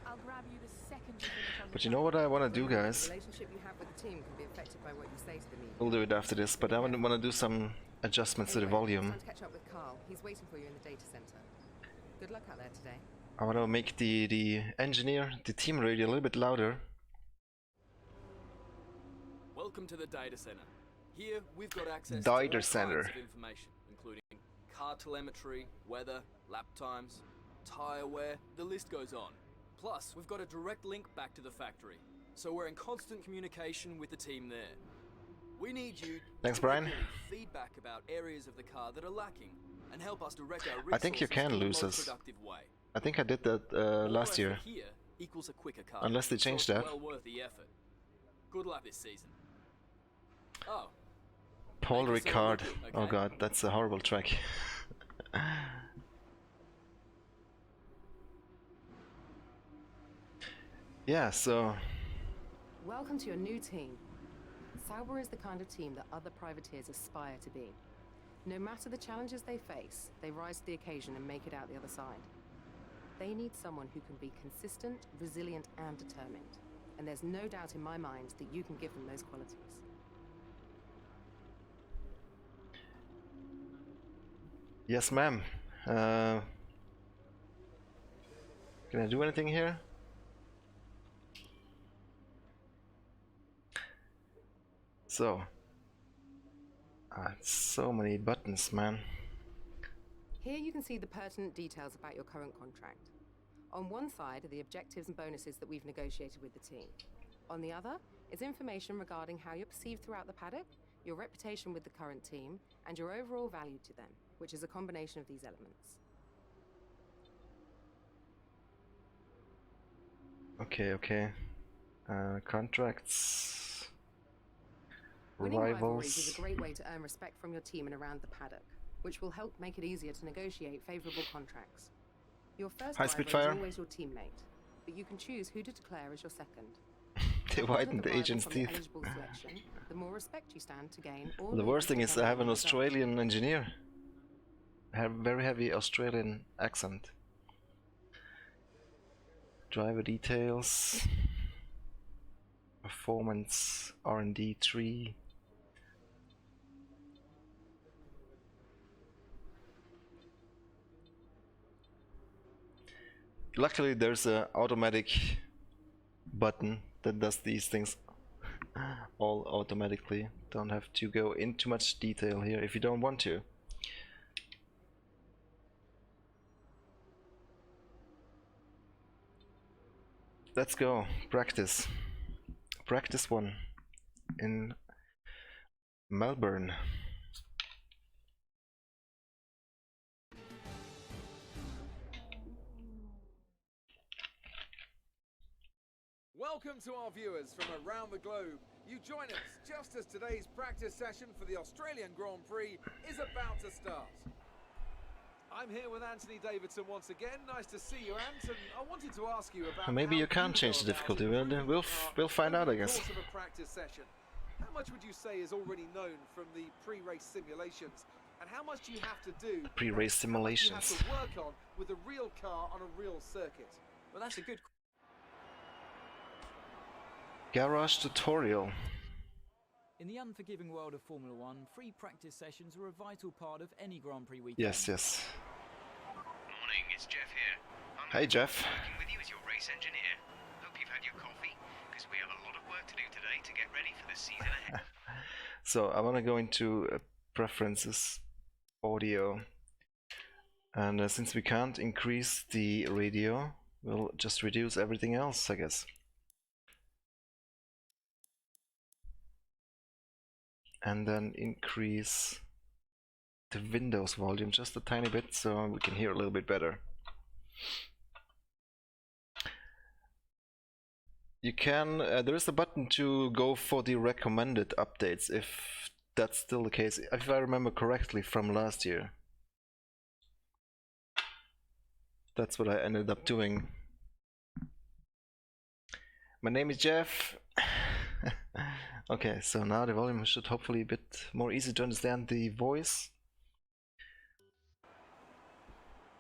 I'll grab you the second you finish on the But you know what I want to do, guys? The relationship you have with the team can be affected by what you say to the media. We'll do it after this, but I want to do some adjustments to the Anyway, volume. Time to catch up with Carl. He's waiting for you in the data center. Good luck out there today. I want to make the engineer, the team radio a little bit louder. Welcome to the data center. Here we've got access Data to all center. kinds of information, including car telemetry, weather, lap times, tire wear, the list goes on. Plus, we've got a direct link back to the factory, so we're in constant communication with the team there. We need you Thanks, to Brian. regularly feedback about areas of the car that are lacking and help us direct our I think you resources can in the lose most us. productive way. I think I did that More last year. effort here equals a quicker car. Unless they so changed it's that. well worth the effort. Good luck this season. Oh. Paul Make yourself Ricard. look good, Oh okay? god, that's a horrible track. Yeah, so Welcome to your new team. Sauber is the kind of team that other privateers aspire to be. No matter the challenges they face, they rise to the occasion and make it out the other side. They need someone who can be consistent, resilient, and determined. And there's no doubt in my mind that you can give them those qualities. yes, ma'am. Can I do anything here? So, so many buttons, man. Here you can see the pertinent details about your current contract. On one side are the objectives and bonuses that we've negotiated with the team. On the other is information regarding how you're perceived throughout the paddock, your reputation with the current team, and your overall value to them, which is a combination of these elements. Okay, okay. Contracts. Winning rivalries is Rivals. a great way to earn respect from your team and around the paddock, which will help make it easier to negotiate favorable contracts. Your first Hi, rival Spitfire. is always your teammate, but you can choose who to declare as your second. They The harder widened the rival agent's from the teeth. eligible selection, the more respect you stand to gain. Or The lose worst thing is I have an depending on the result. Australian engineer. Have very heavy Australian accent. Driver details. Performance R&D 3. Luckily there's a automatic button that does these things all automatically. Don't have to go into much detail here if you don't want to. Let's go. Practice. Practice 1 in Melbourne. Welcome to our viewers from around the globe. You join us just as today's practice session for the Australian Grand Prix is about to start. I'm here with Anthony Davidson once again. Nice to see you, Ant. And I wanted to ask you about Maybe you can't change the difficulty. We'll find out, I guess. Of a practice session. How much would you say is already known from the pre-race simulations, and how much do you have to do? Pre-race simulations. You have to work on with a real car on a real circuit. Well, that's a good. Garage tutorial. In the unforgiving world of Formula One, free practice sessions are a vital part of any Grand Prix weekend. Yes. Morning, it's Jeff here. Hey, Jeff. Working with you as your race engineer. Hope you've had your coffee, because we have a lot of work to do today to get ready for the season ahead. So I want to go into preferences, audio, and since we can't increase the radio, we'll just reduce everything else, I guess. And then increase the Windows volume just a tiny bit so we can hear a little bit better. You can, there is a button to go for the recommended updates if that's still the case, if I remember correctly from last year. That's what I ended up doing. My name is Jeff. Okay, so now the volume should hopefully be a bit more easy to understand the voice.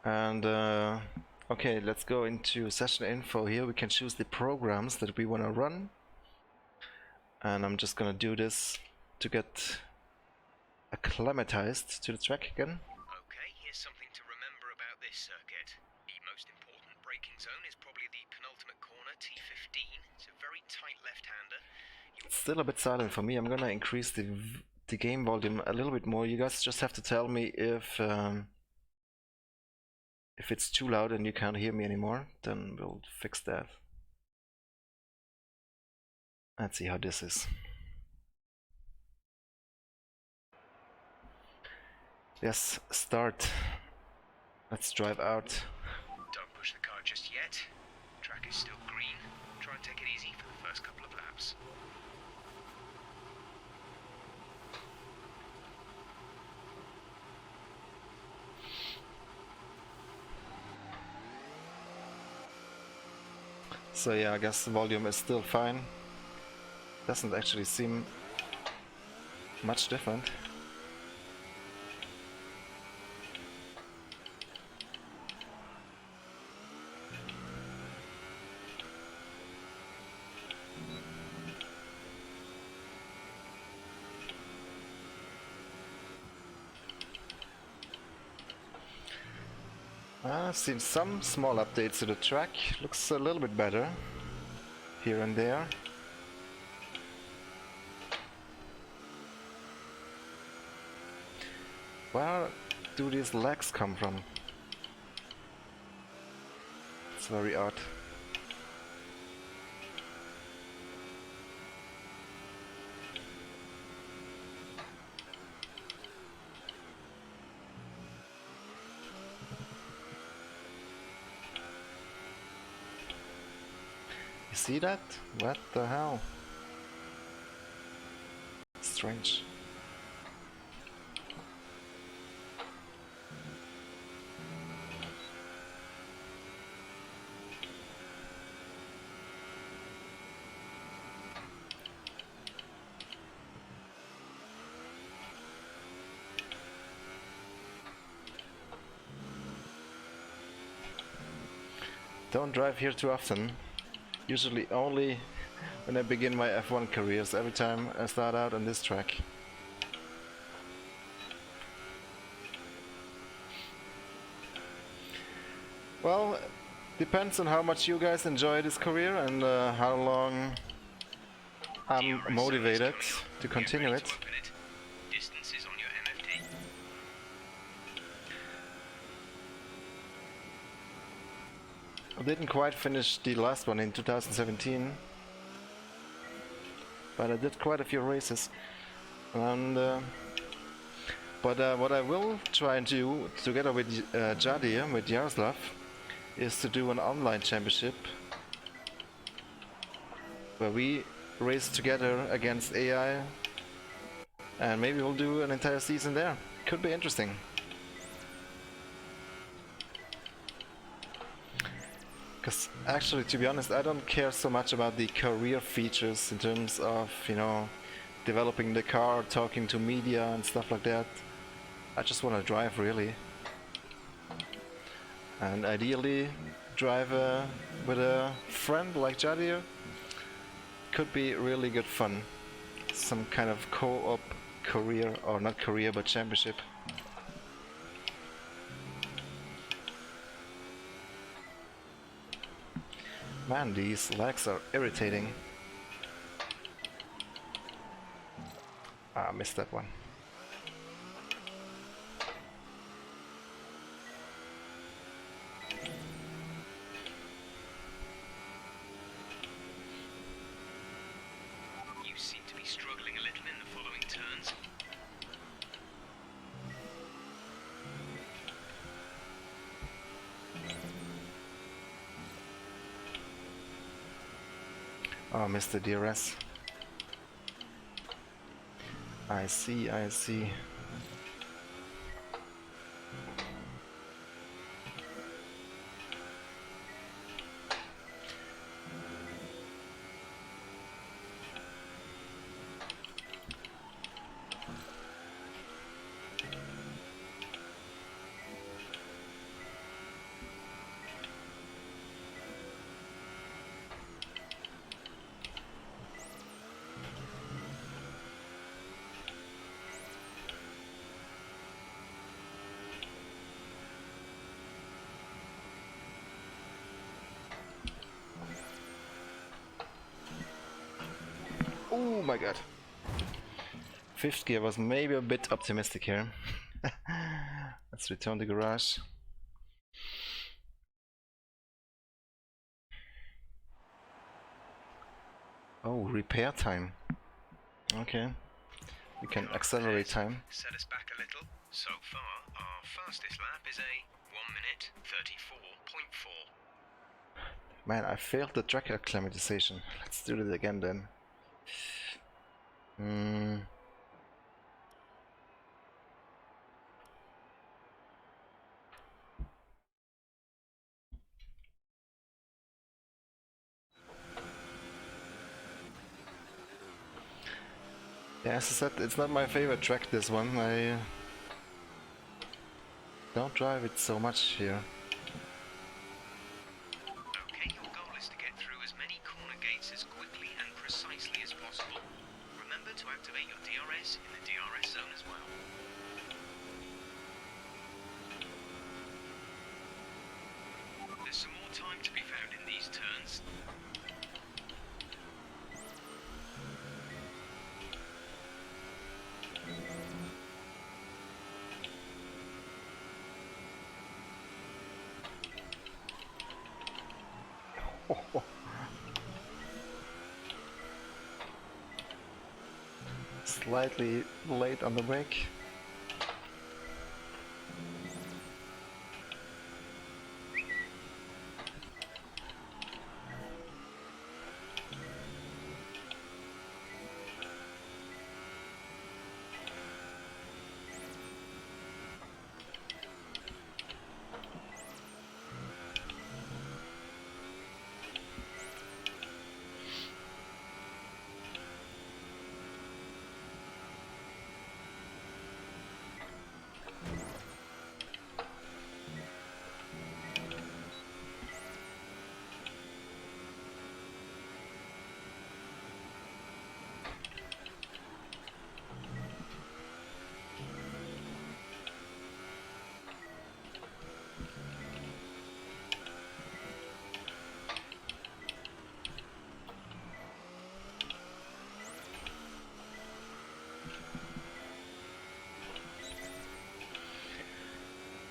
And okay, let's go into session info here. We can choose the programs that we want to run. And I'm just gonna do this to get acclimatized to the track again. Okay, here's something to remember about this circuit. The most important braking zone is probably the penultimate corner, T15. It's a very tight left-hander. It's still a bit silent for me. I'm gonna increase the game volume a little bit more. You guys just have to tell me if it's too loud and you can't hear me anymore, then we'll fix that. Let's see how this is. Yes, start. Let's drive out. Don't push the car just yet. Track is still green. Try and take it easy for the first couple of laps. So yeah, I guess the volume is still fine. Doesn't actually seem much different. I've seen some small updates to the track. Looks a little bit better here and there. Where do these lags come from? It's very odd. You see that? What the hell? Strange. Don't drive here too often. Usually only when I begin my F1 careers, every time I start out on this track. Well, Depends on how much you guys enjoy this career and how long I'm motivated to continue it. Distances on your MFT. I didn't quite finish the last one in 2017, but I did quite a few races. And what I will try and do together with Jadir, with Yaroslav, is to do an online championship where we race together against AI, and maybe we'll do an entire season there. Could be interesting. Because actually, to be honest, I don't care so much about the career features in terms of, you know, developing the car, talking to media and stuff like that. I just want to drive, really. And ideally drive with a friend like Jadir. Could be really good fun. Some kind of co-op career, or not career but championship. Man, these lags are irritating. Ah, I missed that one. You seem to be struggling a little in the following turns. Oh, Mr. DRS. I see, I see. Oh my god. Fifth gear was maybe a bit optimistic here. Let's return to garage. Oh, repair time. Okay. We can accelerate time. Set us back a little. So far, our fastest lap is a 1 minute 34.4. Man, I failed the track acclimatization. Let's do it again then. Yeah, as I said, it's not my favorite track, this one. I don't drive it so much here. Okay, your goal is to get through as many corner gates as quickly and precisely as possible. Remember to activate your DRS in the DRS zone as well. There's some more time to be found in these turns. Slightly late on the brake.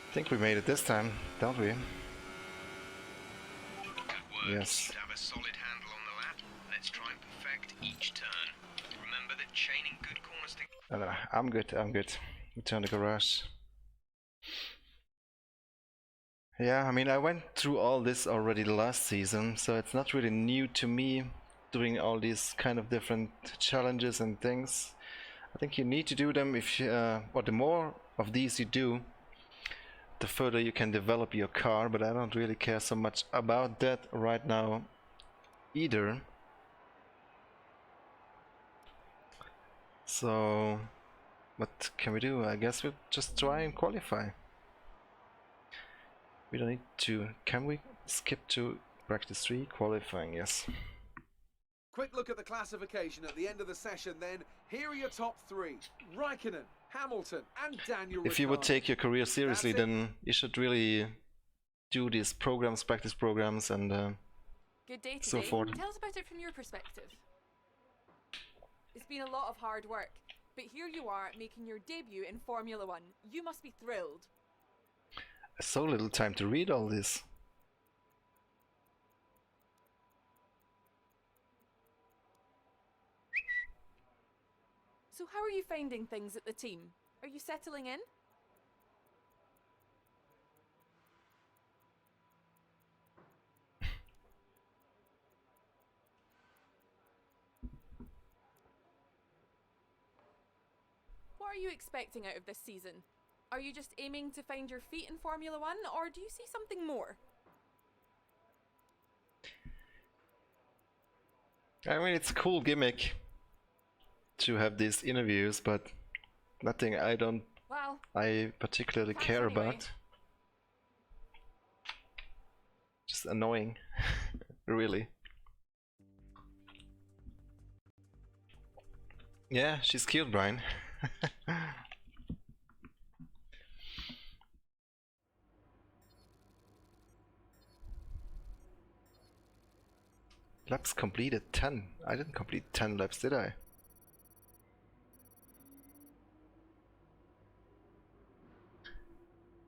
I think we made it this time, don't we? Good work. You Yes. seem to have a solid handle on the lap. Let's try and perfect each turn. Remember that chaining good corners to... I'm good, I'm good. Return to garage. Yeah, I mean, I went through all this already last season, so it's not really new to me doing all these kind of different challenges and things. I think you need to do them if you, or the more of these you do, the further you can develop your car, but I don't really care so much about that right now either. So what can we do? I guess we'll just try and qualify. We don't need to... Can we skip to practice 3 qualifying? Yes. Quick look at the classification at the end of the session then. Here are your top 3. Raikkonen, Hamilton and Daniel If you would Ricciardo. take your career seriously, That's it. then you should really do these programs, practice programs, and Good day so today. forth. Tell us about it from your perspective. It's been a lot of hard work, but here you are making your debut in Formula One. You must be thrilled. So little time to read all this. So how are you finding things at the team? Are you settling in? What are you expecting out of this season? Are you just aiming to find your feet in Formula One, or do you see something more? I mean, it's a cool gimmick to have these interviews, but nothing Well, I particularly thanks care anyway. about. Just annoying, really. Yeah, she's cute, Brian. Laps completed 10. I didn't complete 10 laps, did I?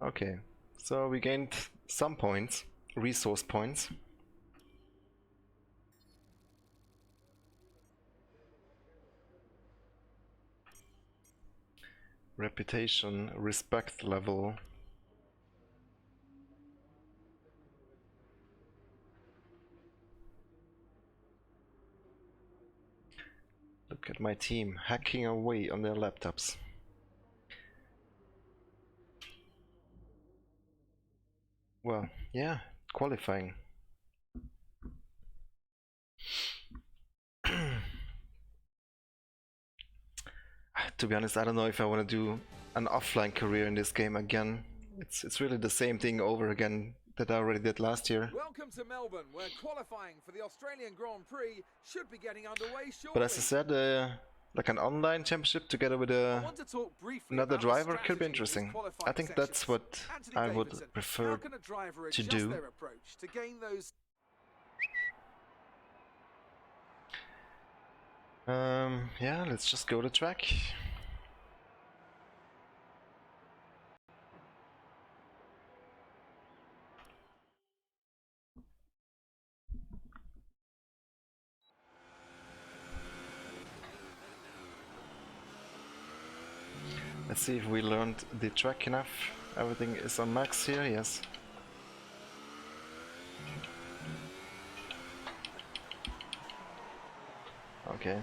Okay, so we gained some points, resource points. Reputation, respect level. Look at my team hacking away on their laptops. Well, yeah, qualifying. To be honest, I don't know if I want to do an offline career in this game again. It's really the same thing over again that I already did last year. Welcome to Melbourne, where qualifying for the Australian Grand Prix should be getting underway shortly. But as I said, like an online championship together with I want to talk briefly another about the driver could be strategy of these interesting. qualifying I think that's sections. what Anthony I would Davidson, prefer how can a driver to adjust do. their approach to gain those? Yeah, let's just go to track. Let's see if we learned the track enough. Everything is on max here, yes. Okay.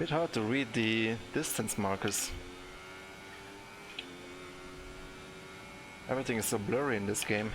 Bit hard to read the distance markers. Everything is so blurry in this game.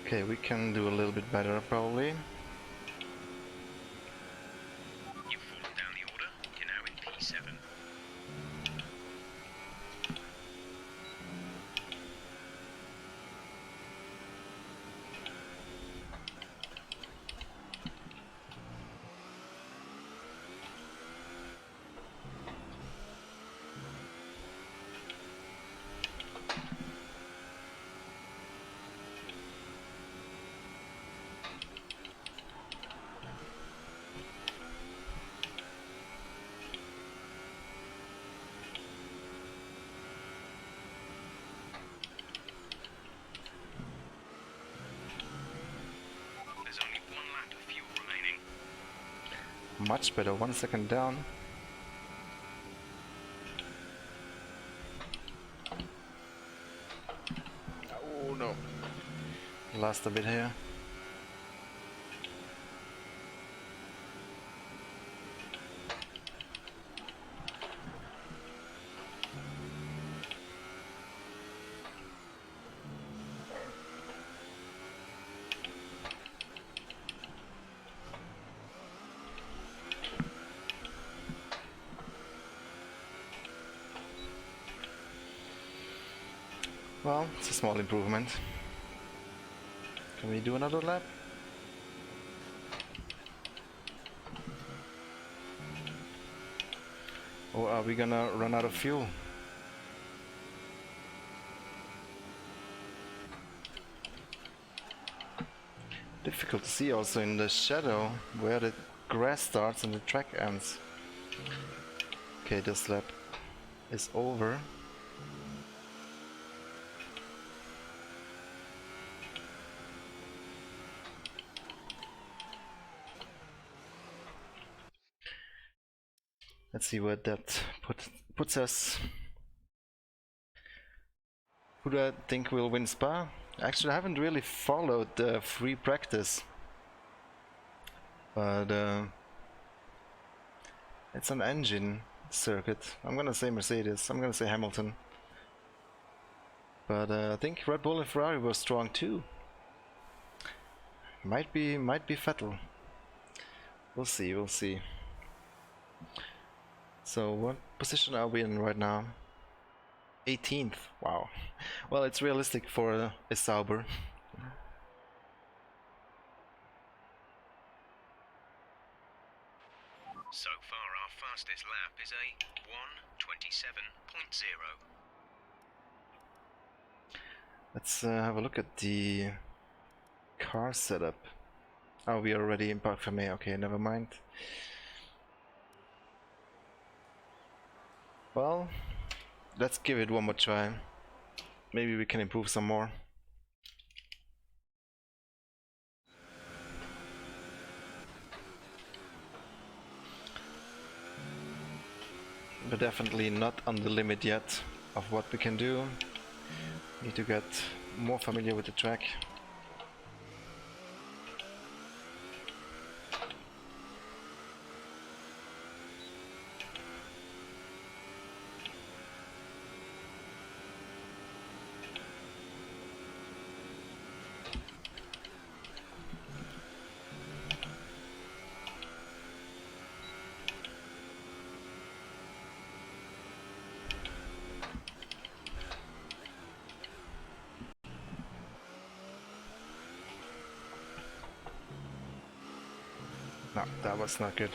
Okay, we can do a little bit better probably. You've fallen down the order. You're now in P7. There's only 1 lap of fuel remaining. Much better, 1 second down. Oh no. Lost a bit here. Well, it's a small improvement. Can we do another lap? Or are we gonna run out of fuel? Difficult to see also in the shadow where the grass starts and the track ends. Okay, this lap is over. Let's see where that puts us. Who do I think will win Spa? Actually, I haven't really followed the free practice, but it's an engine circuit. I'm gonna say Mercedes. I'm gonna say Hamilton, but I think Red Bull and Ferrari were strong too. Might be Vettel. We'll see. We'll see. So what position are we in right now? 18th. Wow. Well, it's realistic for a Sauber. So far, our fastest lap is a 1:27.0. Let's have a look at the car setup. Oh, we are already in Parc Fermé. Okay, never mind. Well, let's give it one more try. Maybe we can improve some more. But definitely not on the limit yet of what we can do. Need to get more familiar with the track. No, that was not good.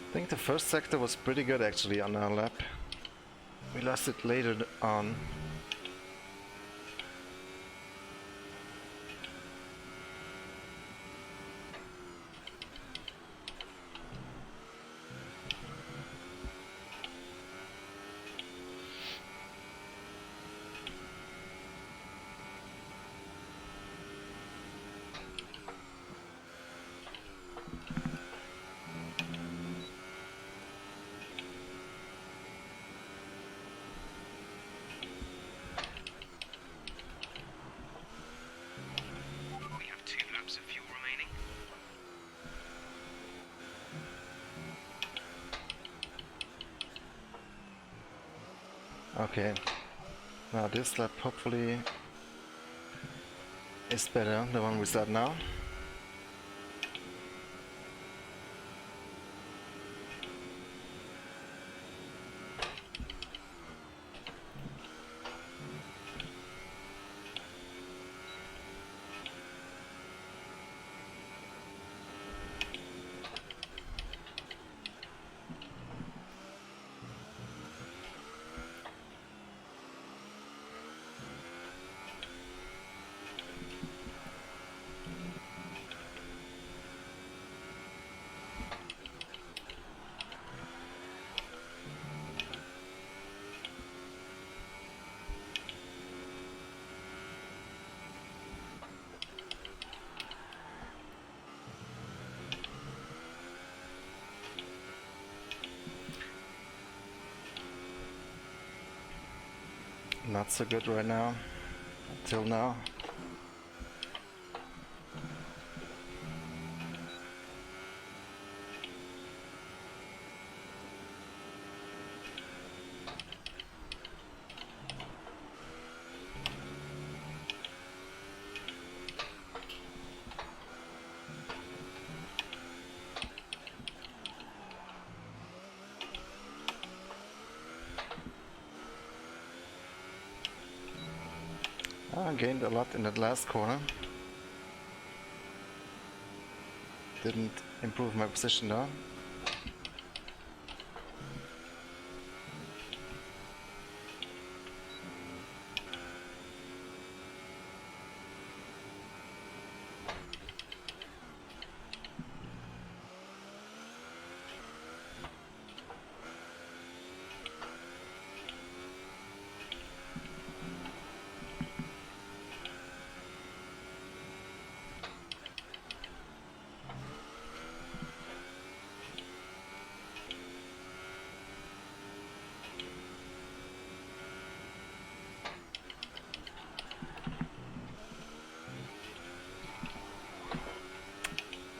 I think the first sector was pretty good actually on our lap. We lost it later on. Okay. Now this lap hopefully is better, the one we start now. Not so good right now, until now. I gained a lot in that last corner. Didn't improve my position though.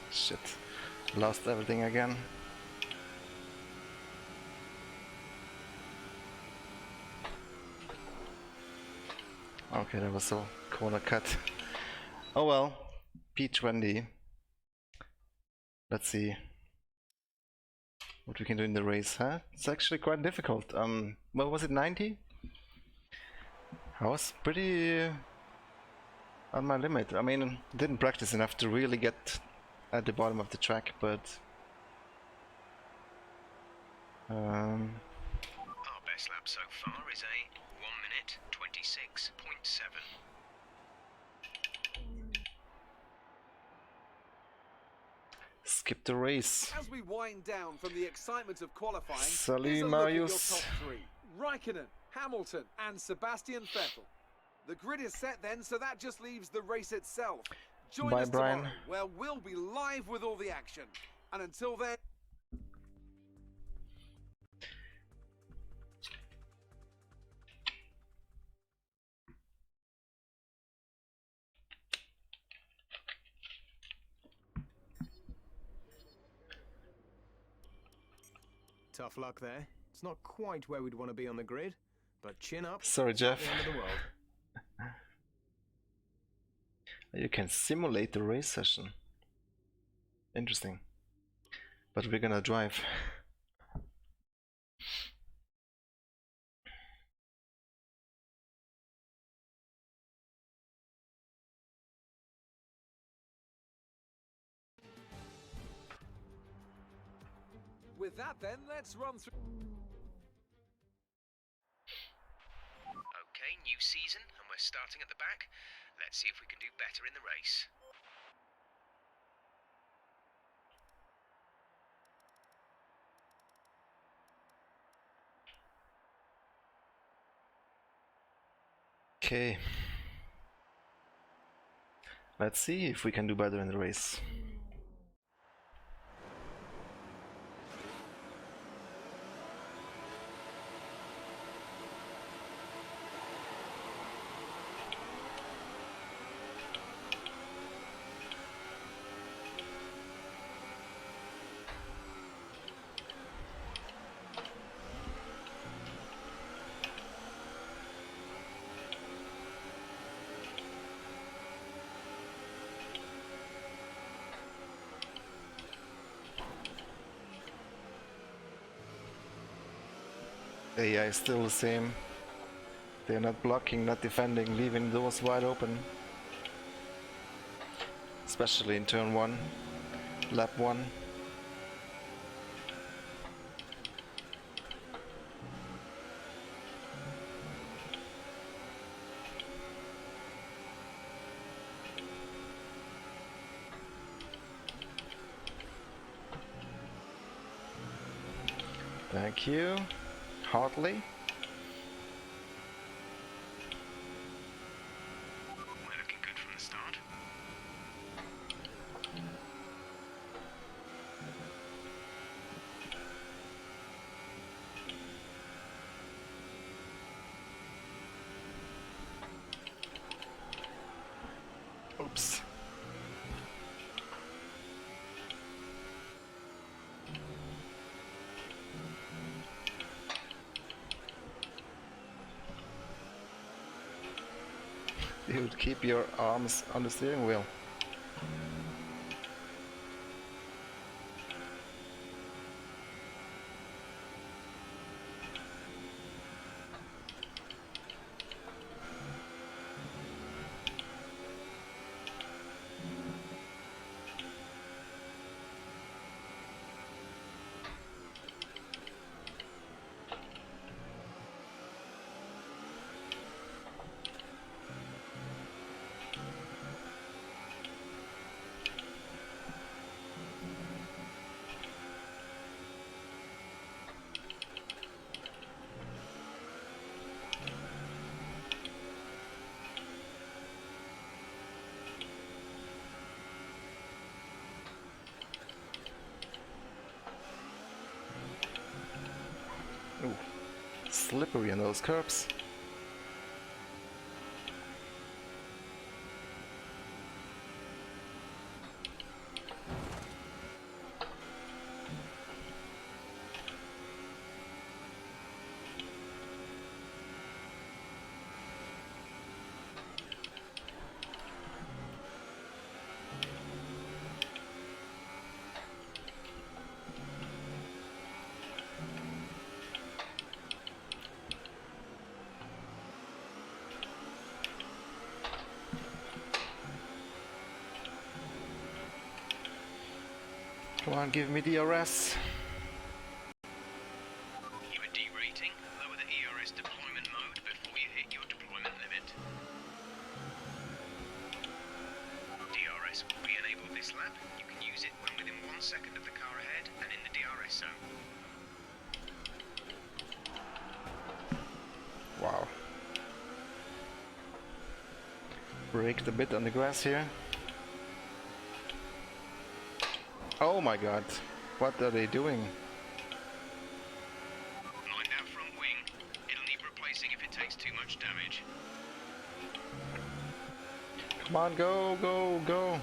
Shit, lost everything again. Okay, that was a corner cut. Oh well, P20. Let's see what we can do in the race, huh? It's actually quite difficult. What was it, 90? I was pretty on my limit. I mean, didn't practice enough to really get at the bottom of the track, but Our best lap so far is a 1 minute 26.7. skip the race. As we wind down from the excitement of qualifying, Salut, here's a look at your Marius. top three. Raikkonen, Hamilton and Sebastian Vettel. The grid is set then, so that just leaves the race itself. Join Bye, us Brian. tomorrow, where we'll be live with all the action. And until then... Tough luck there. It's not quite where we'd want to be on the grid, but chin up. Sorry, Jeff. The end of the world. You can simulate the race session. Interesting. But we're gonna drive. With that then, let's run through... Okay, new season, and we're starting at the back. Let's see if we can do better in the race. Okay. Let's see if we can do better in the race. AI is still the same. They're not blocking, not defending, leaving doors wide open. Especially in turn 1, lap 1. Thank you. Hartley. We're looking good from the start. Oops. Dude, keep your arms on the steering wheel. Ooh, slippery on those curbs. Come on, give me DRS. You are derating. Lower the ERS deployment mode before you hit your deployment limit. DRS will be enabled this lap. You can use it when within 1 second of the car ahead and in the DRS zone. Wow. Braked a bit on the grass here. Oh my god, what are they doing? Mind that front wing. It'll need replacing if it takes too much damage. Come on, go, go, go.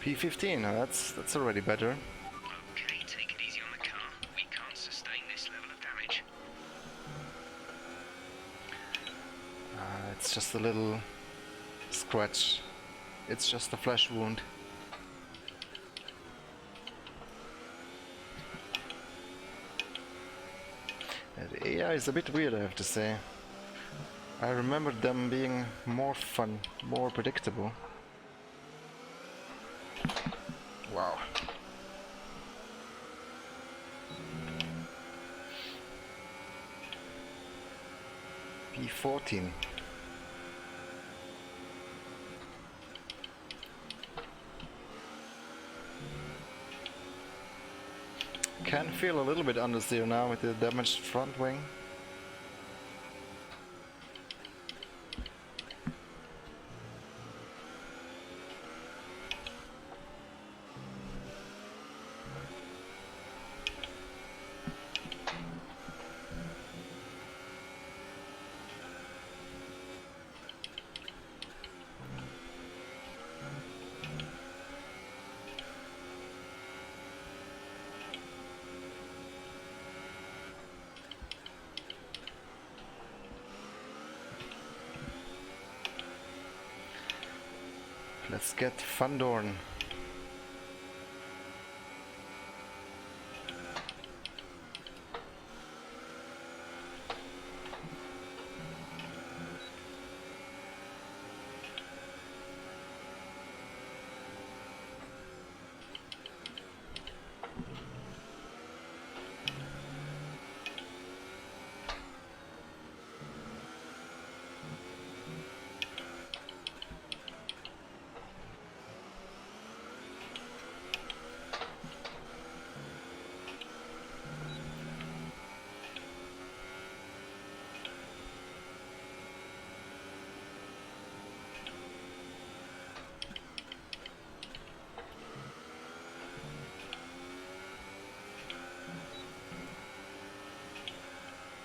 P15, that's already better. Okay, take it easy on the car. We can't sustain this level of damage. It's just a little scratch. It's just a flesh wound. The AI is a bit weird, I have to say. I remember them being more fun, more predictable. Wow. P14. Can feel a little bit understeer now with the damaged front wing. Let's get Fundorn.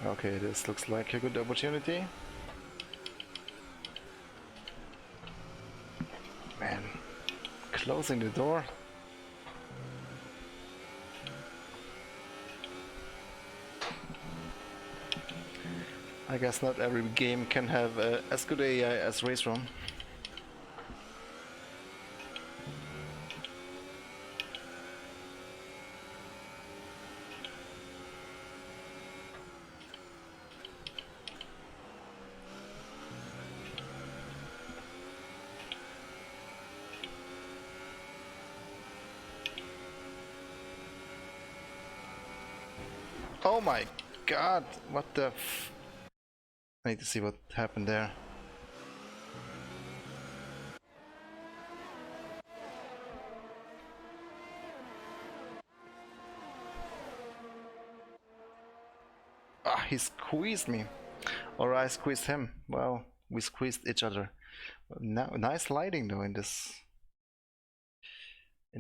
Okay, this looks like a good opportunity. Man, closing the door. I guess not every game can have as good AI as Race ROM. Oh my god, what the f... I need to see what happened there. Ah, he squeezed me. Or I squeezed him. Well, we squeezed each other. Now, nice lighting though in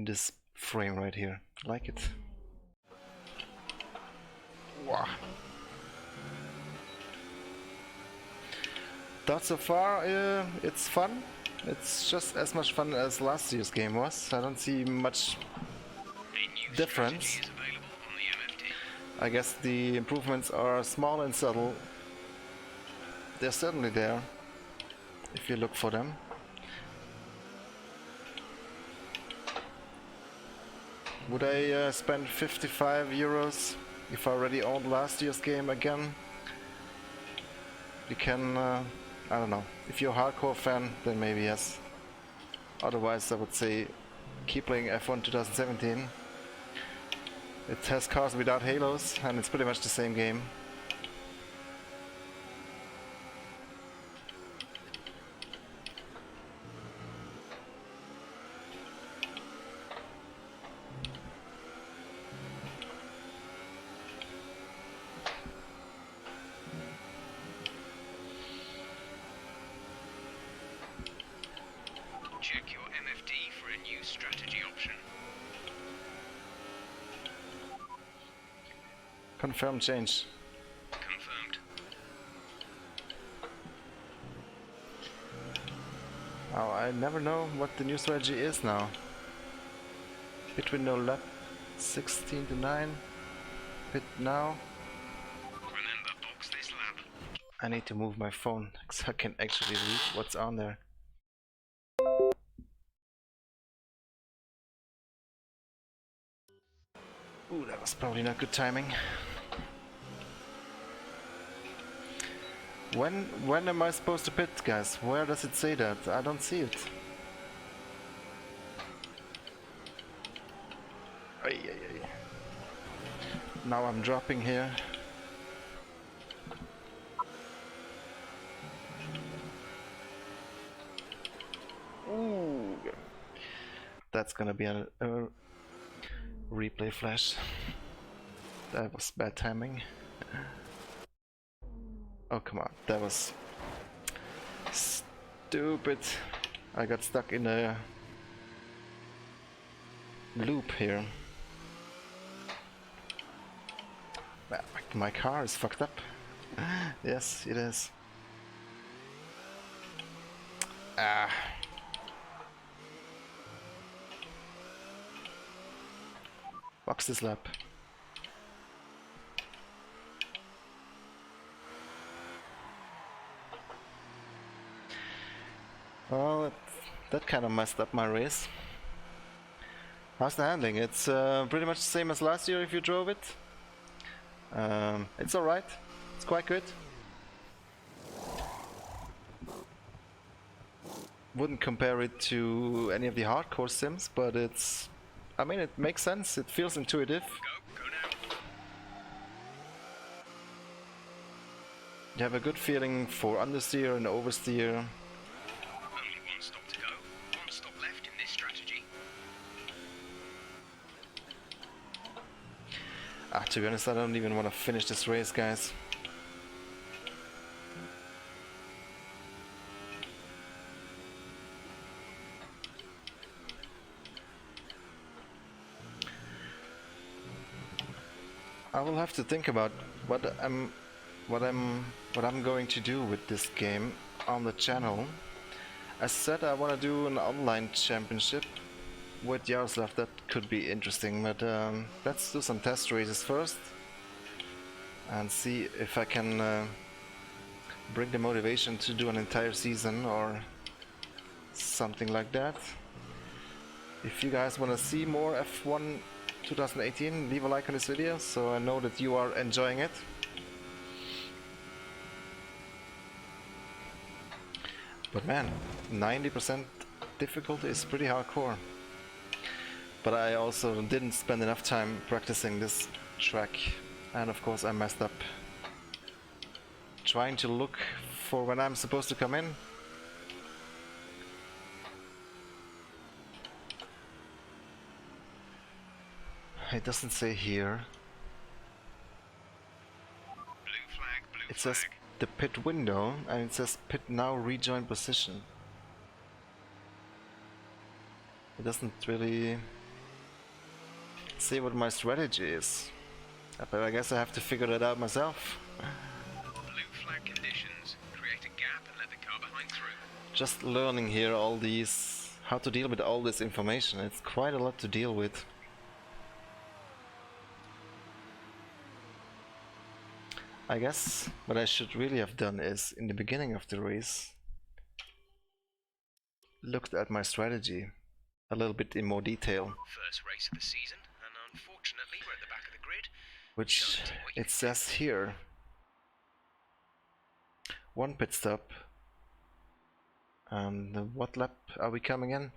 this frame right here. I like it. Wow. Thought so far, it's fun. It's just as much fun as last year's game was. I don't see much difference. I guess the improvements are small and subtle. They're certainly there, if you look for them. Would I spend 55 euros if I already owned last year's game again? You can, I don't know, if you're a hardcore fan, then maybe yes. Otherwise I would say keep playing F1 2017. It has cars without halos and it's pretty much the same game. Check your MFD for a new strategy option. Confirm change. Confirmed. Oh, I never know what the new strategy is now. Between no lap 16 to 9. Pit now. Remember, box this lap. I need to move my phone so I can actually read what's on there. Ooh, that was probably not good timing. When am I supposed to pit, guys? Where does it say that? I don't see it. Ay, ay, ay. Now I'm dropping here. Ooh. That's gonna be a replay flash. That was bad timing. Oh come on, that was stupid. I got stuck in a loop here. My car is fucked up. Yes, it is. Ah. Box this lap. Well, that kind of messed up my race. How's the handling? It's pretty much the same as last year if you drove it. It's alright. It's quite good. Wouldn't compare it to any of the hardcore sims, but it's... I mean, it makes sense. It feels intuitive. Go now. You have a good feeling for understeer and oversteer. Only one stop to go. One stop left in this strategy. To be honest, I don't even want to finish this race, guys. I will have to think about what I'm going to do with this game on the channel. As said, I want to do an online championship with Yaroslav. That could be interesting, but let's do some test races first and see if I can bring the motivation to do an entire season or something like that. If you guys want to see more F1 2018, leave a like on this video so I know that you are enjoying it. But man, 90% difficulty is pretty hardcore. But I also didn't spend enough time practicing this track, and of course I messed up trying to look for when I'm supposed to come in. It doesn't say here. Blue flag, blue It says flag. the pit window, and it says pit now, rejoin position. It doesn't really say what my strategy is, but I guess I have to figure that out myself. Blue flag conditions. Create a gap and let the car behind through. Just learning here all these, how to deal with all this information. It's quite a lot to deal with. I guess what I should really have done is, in the beginning of the race, looked at my strategy a little bit in more detail, First race of the season, and unfortunately we're at the back of the grid. which it says here. One pit stop. And what lap are we coming in?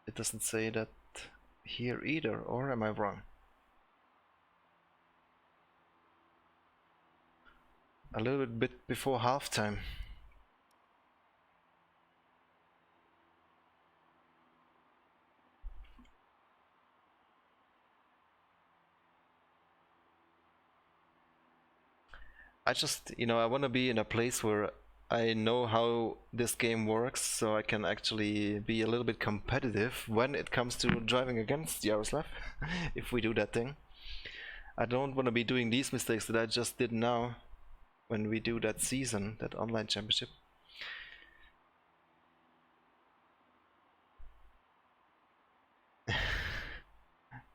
It doesn't say that here either, or am I wrong? A little bit before halftime. I just, I want to be in a place where I know how this game works, so I can actually be a little bit competitive when it comes to driving against Yaroslav, if we do that thing. I don't want to be doing these mistakes that I just did now when we do that season, that online championship.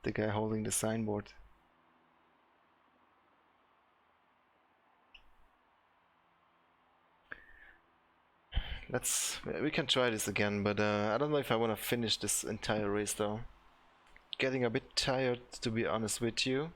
The guy holding the signboard. We can try this again, but I don't know if I want to finish this entire race though. Getting a bit tired, to be honest with you.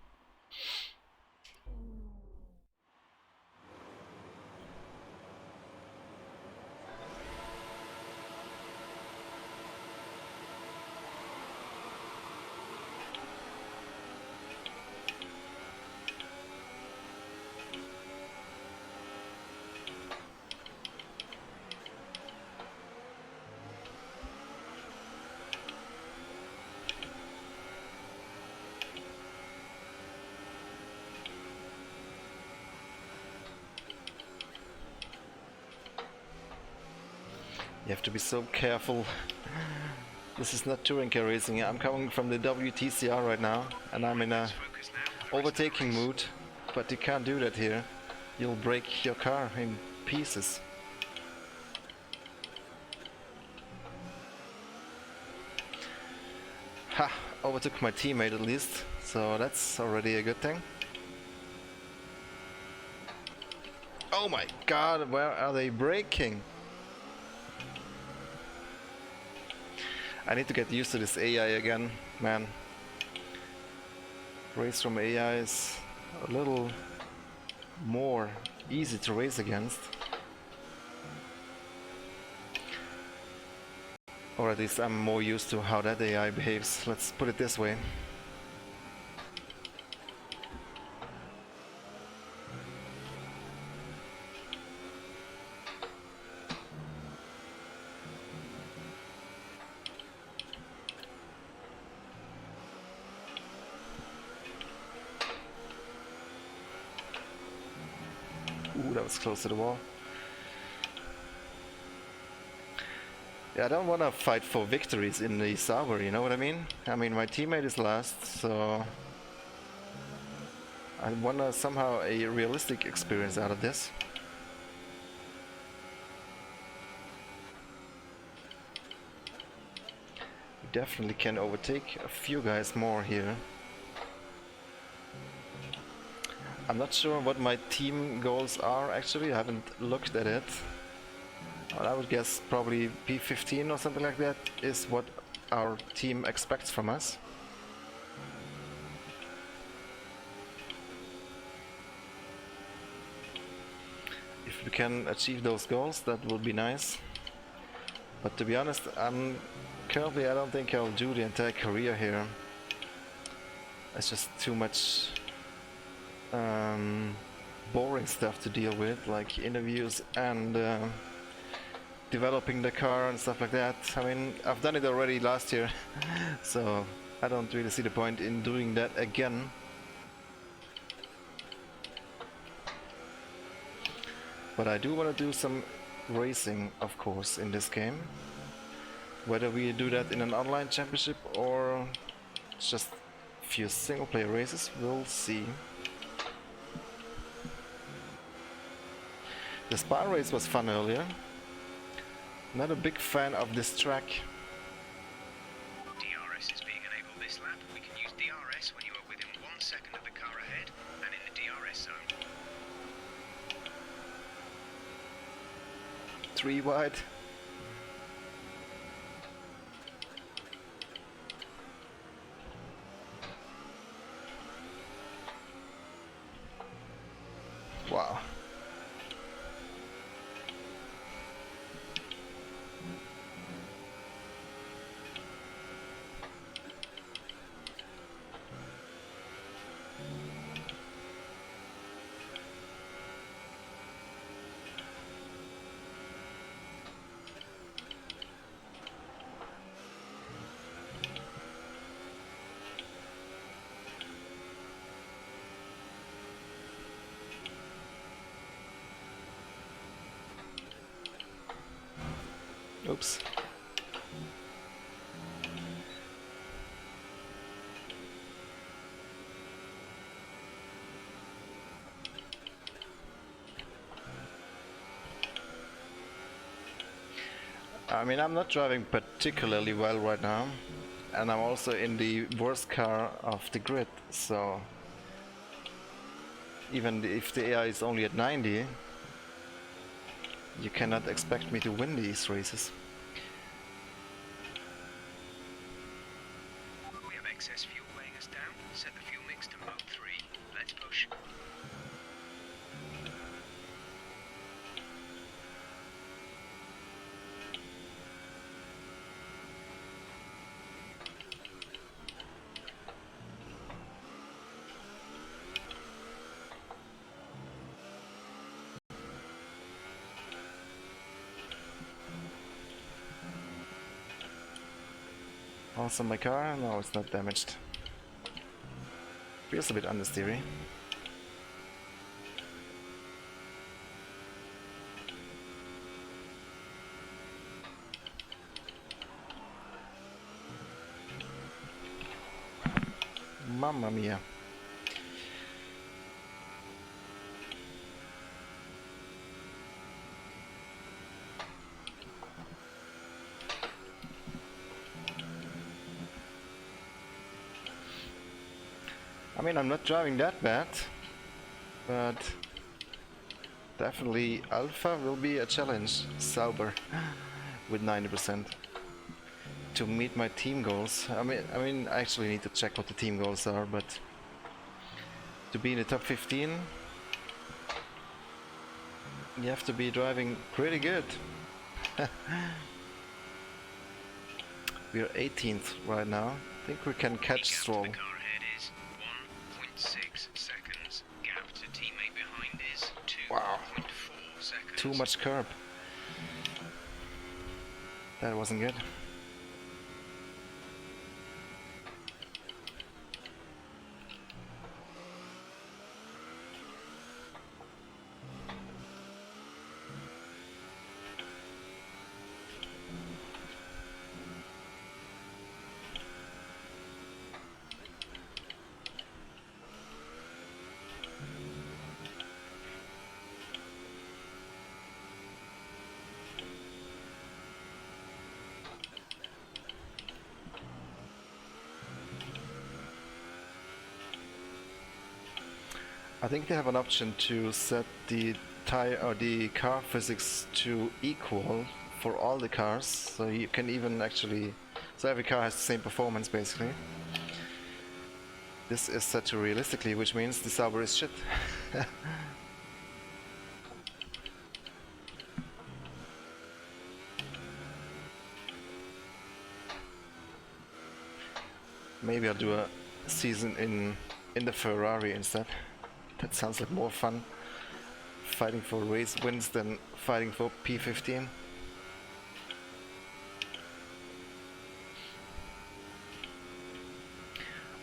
You have to be so careful. This is not touring car racing. I'm coming from the WTCR right now, and I'm in a Focus now for the rest of the overtaking race. mood. But you can't do that here. You'll break your car in pieces. Ha! Overtook my teammate at least, so that's already a good thing. Oh my god, where are they braking? I need to get used to this AI again, man. Race from AI is a little more easy to race against. Or at least I'm more used to how that AI behaves, let's put it this way. Ooh, that was close to the wall. Yeah, I don't want to fight for victories in the Sauber, you know what I mean? I mean, my teammate is last, so I want somehow a realistic experience out of this. We definitely can overtake a few guys more here. I'm not sure what my team goals are actually, I haven't looked at it. But I would guess probably P15 or something like that is what our team expects from us. If we can achieve those goals, that would be nice. But to be honest, I don't think I'll do the entire career here. It's just too much boring stuff to deal with, like interviews and developing the car and stuff like that. I mean, I've done it already last year, so I don't really see the point in doing that again. But I do want to do some racing, of course, in this game. Whether we do that in an online championship or just a few single player races, we'll see. The Spa race was fun earlier. Not a big fan of this track. DRS is being enabled this lap. We can use DRS when you are within 1 second of the car ahead and in the DRS zone. 3 wide. Wow. Oops. I mean, I'm not driving particularly well right now, and I'm also in the worst car of the grid, so even if the AI is only at 90, you cannot expect me to win these races. We have excess fuel weighing us down. Set the fuel mix to mode 3. Let's push. Also my car, no, it's not damaged. Feels a bit understeery. Mamma mia. I mean, I'm not driving that bad, but Definitely Alpha will be a challenge, Sauber, with 90%. To meet my team goals. I mean, I actually need to check what the team goals are, but to be in the top 15, you have to be driving pretty good. We are 18th right now. I think we can catch Stroll. The car ahead is 1.6 seconds. Gap to teammate behind is 2.4 seconds. Too much curb. That wasn't good. I think they have an option to set the tire or the car physics to equal for all the cars, so you can even actually, so every car has the same performance basically. This is set to realistically, which means the Sauber is shit. Maybe I'll do a season in the Ferrari instead. That sounds like more fun, fighting for race wins than fighting for P15.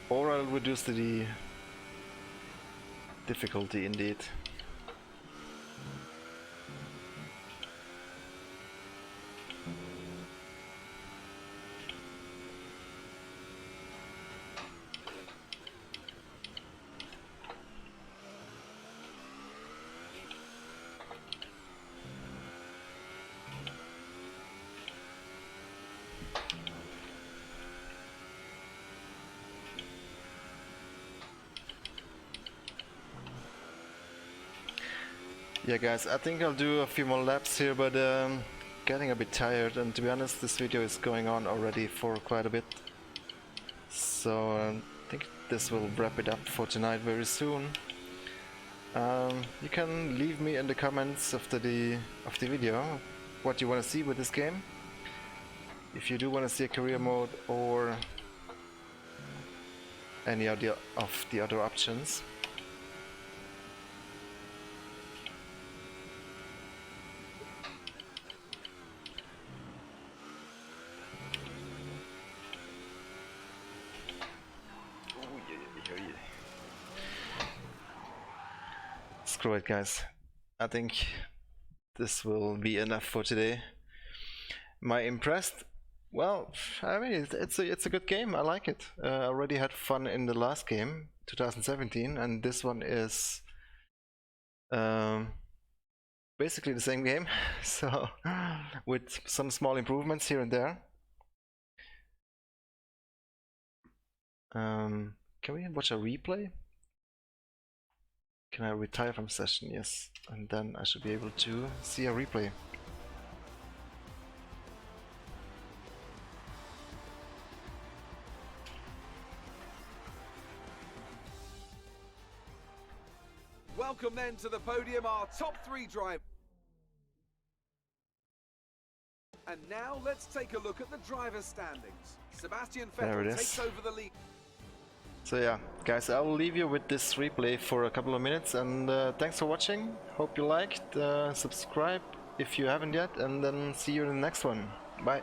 Or I'll reduce the difficulty indeed. Yeah guys, I think I'll do a few more laps here, but getting a bit tired, and to be honest this video is going on already for quite a bit. So I think this will wrap it up for tonight very soon. You can leave me in the comments after the video what you want to see with this game. If you do want to see a career mode or any of the other options. Screw it guys, I think this will be enough for today. Am I impressed? Well, I mean it's a good game, I like it. I already had fun in the last game, 2017, and this one is basically the same game, so with some small improvements here and there. Can we watch a replay? Can I retire from session? Yes, and then I should be able to see a replay. Welcome then to the podium, our top three drivers. And now let's take a look at the driver's standings. Sebastian Vettel takes over the lead. So yeah, guys, I will leave you with this replay for a couple of minutes, and thanks for watching. Hope you liked. Subscribe if you haven't yet, and then see you in the next one. Bye.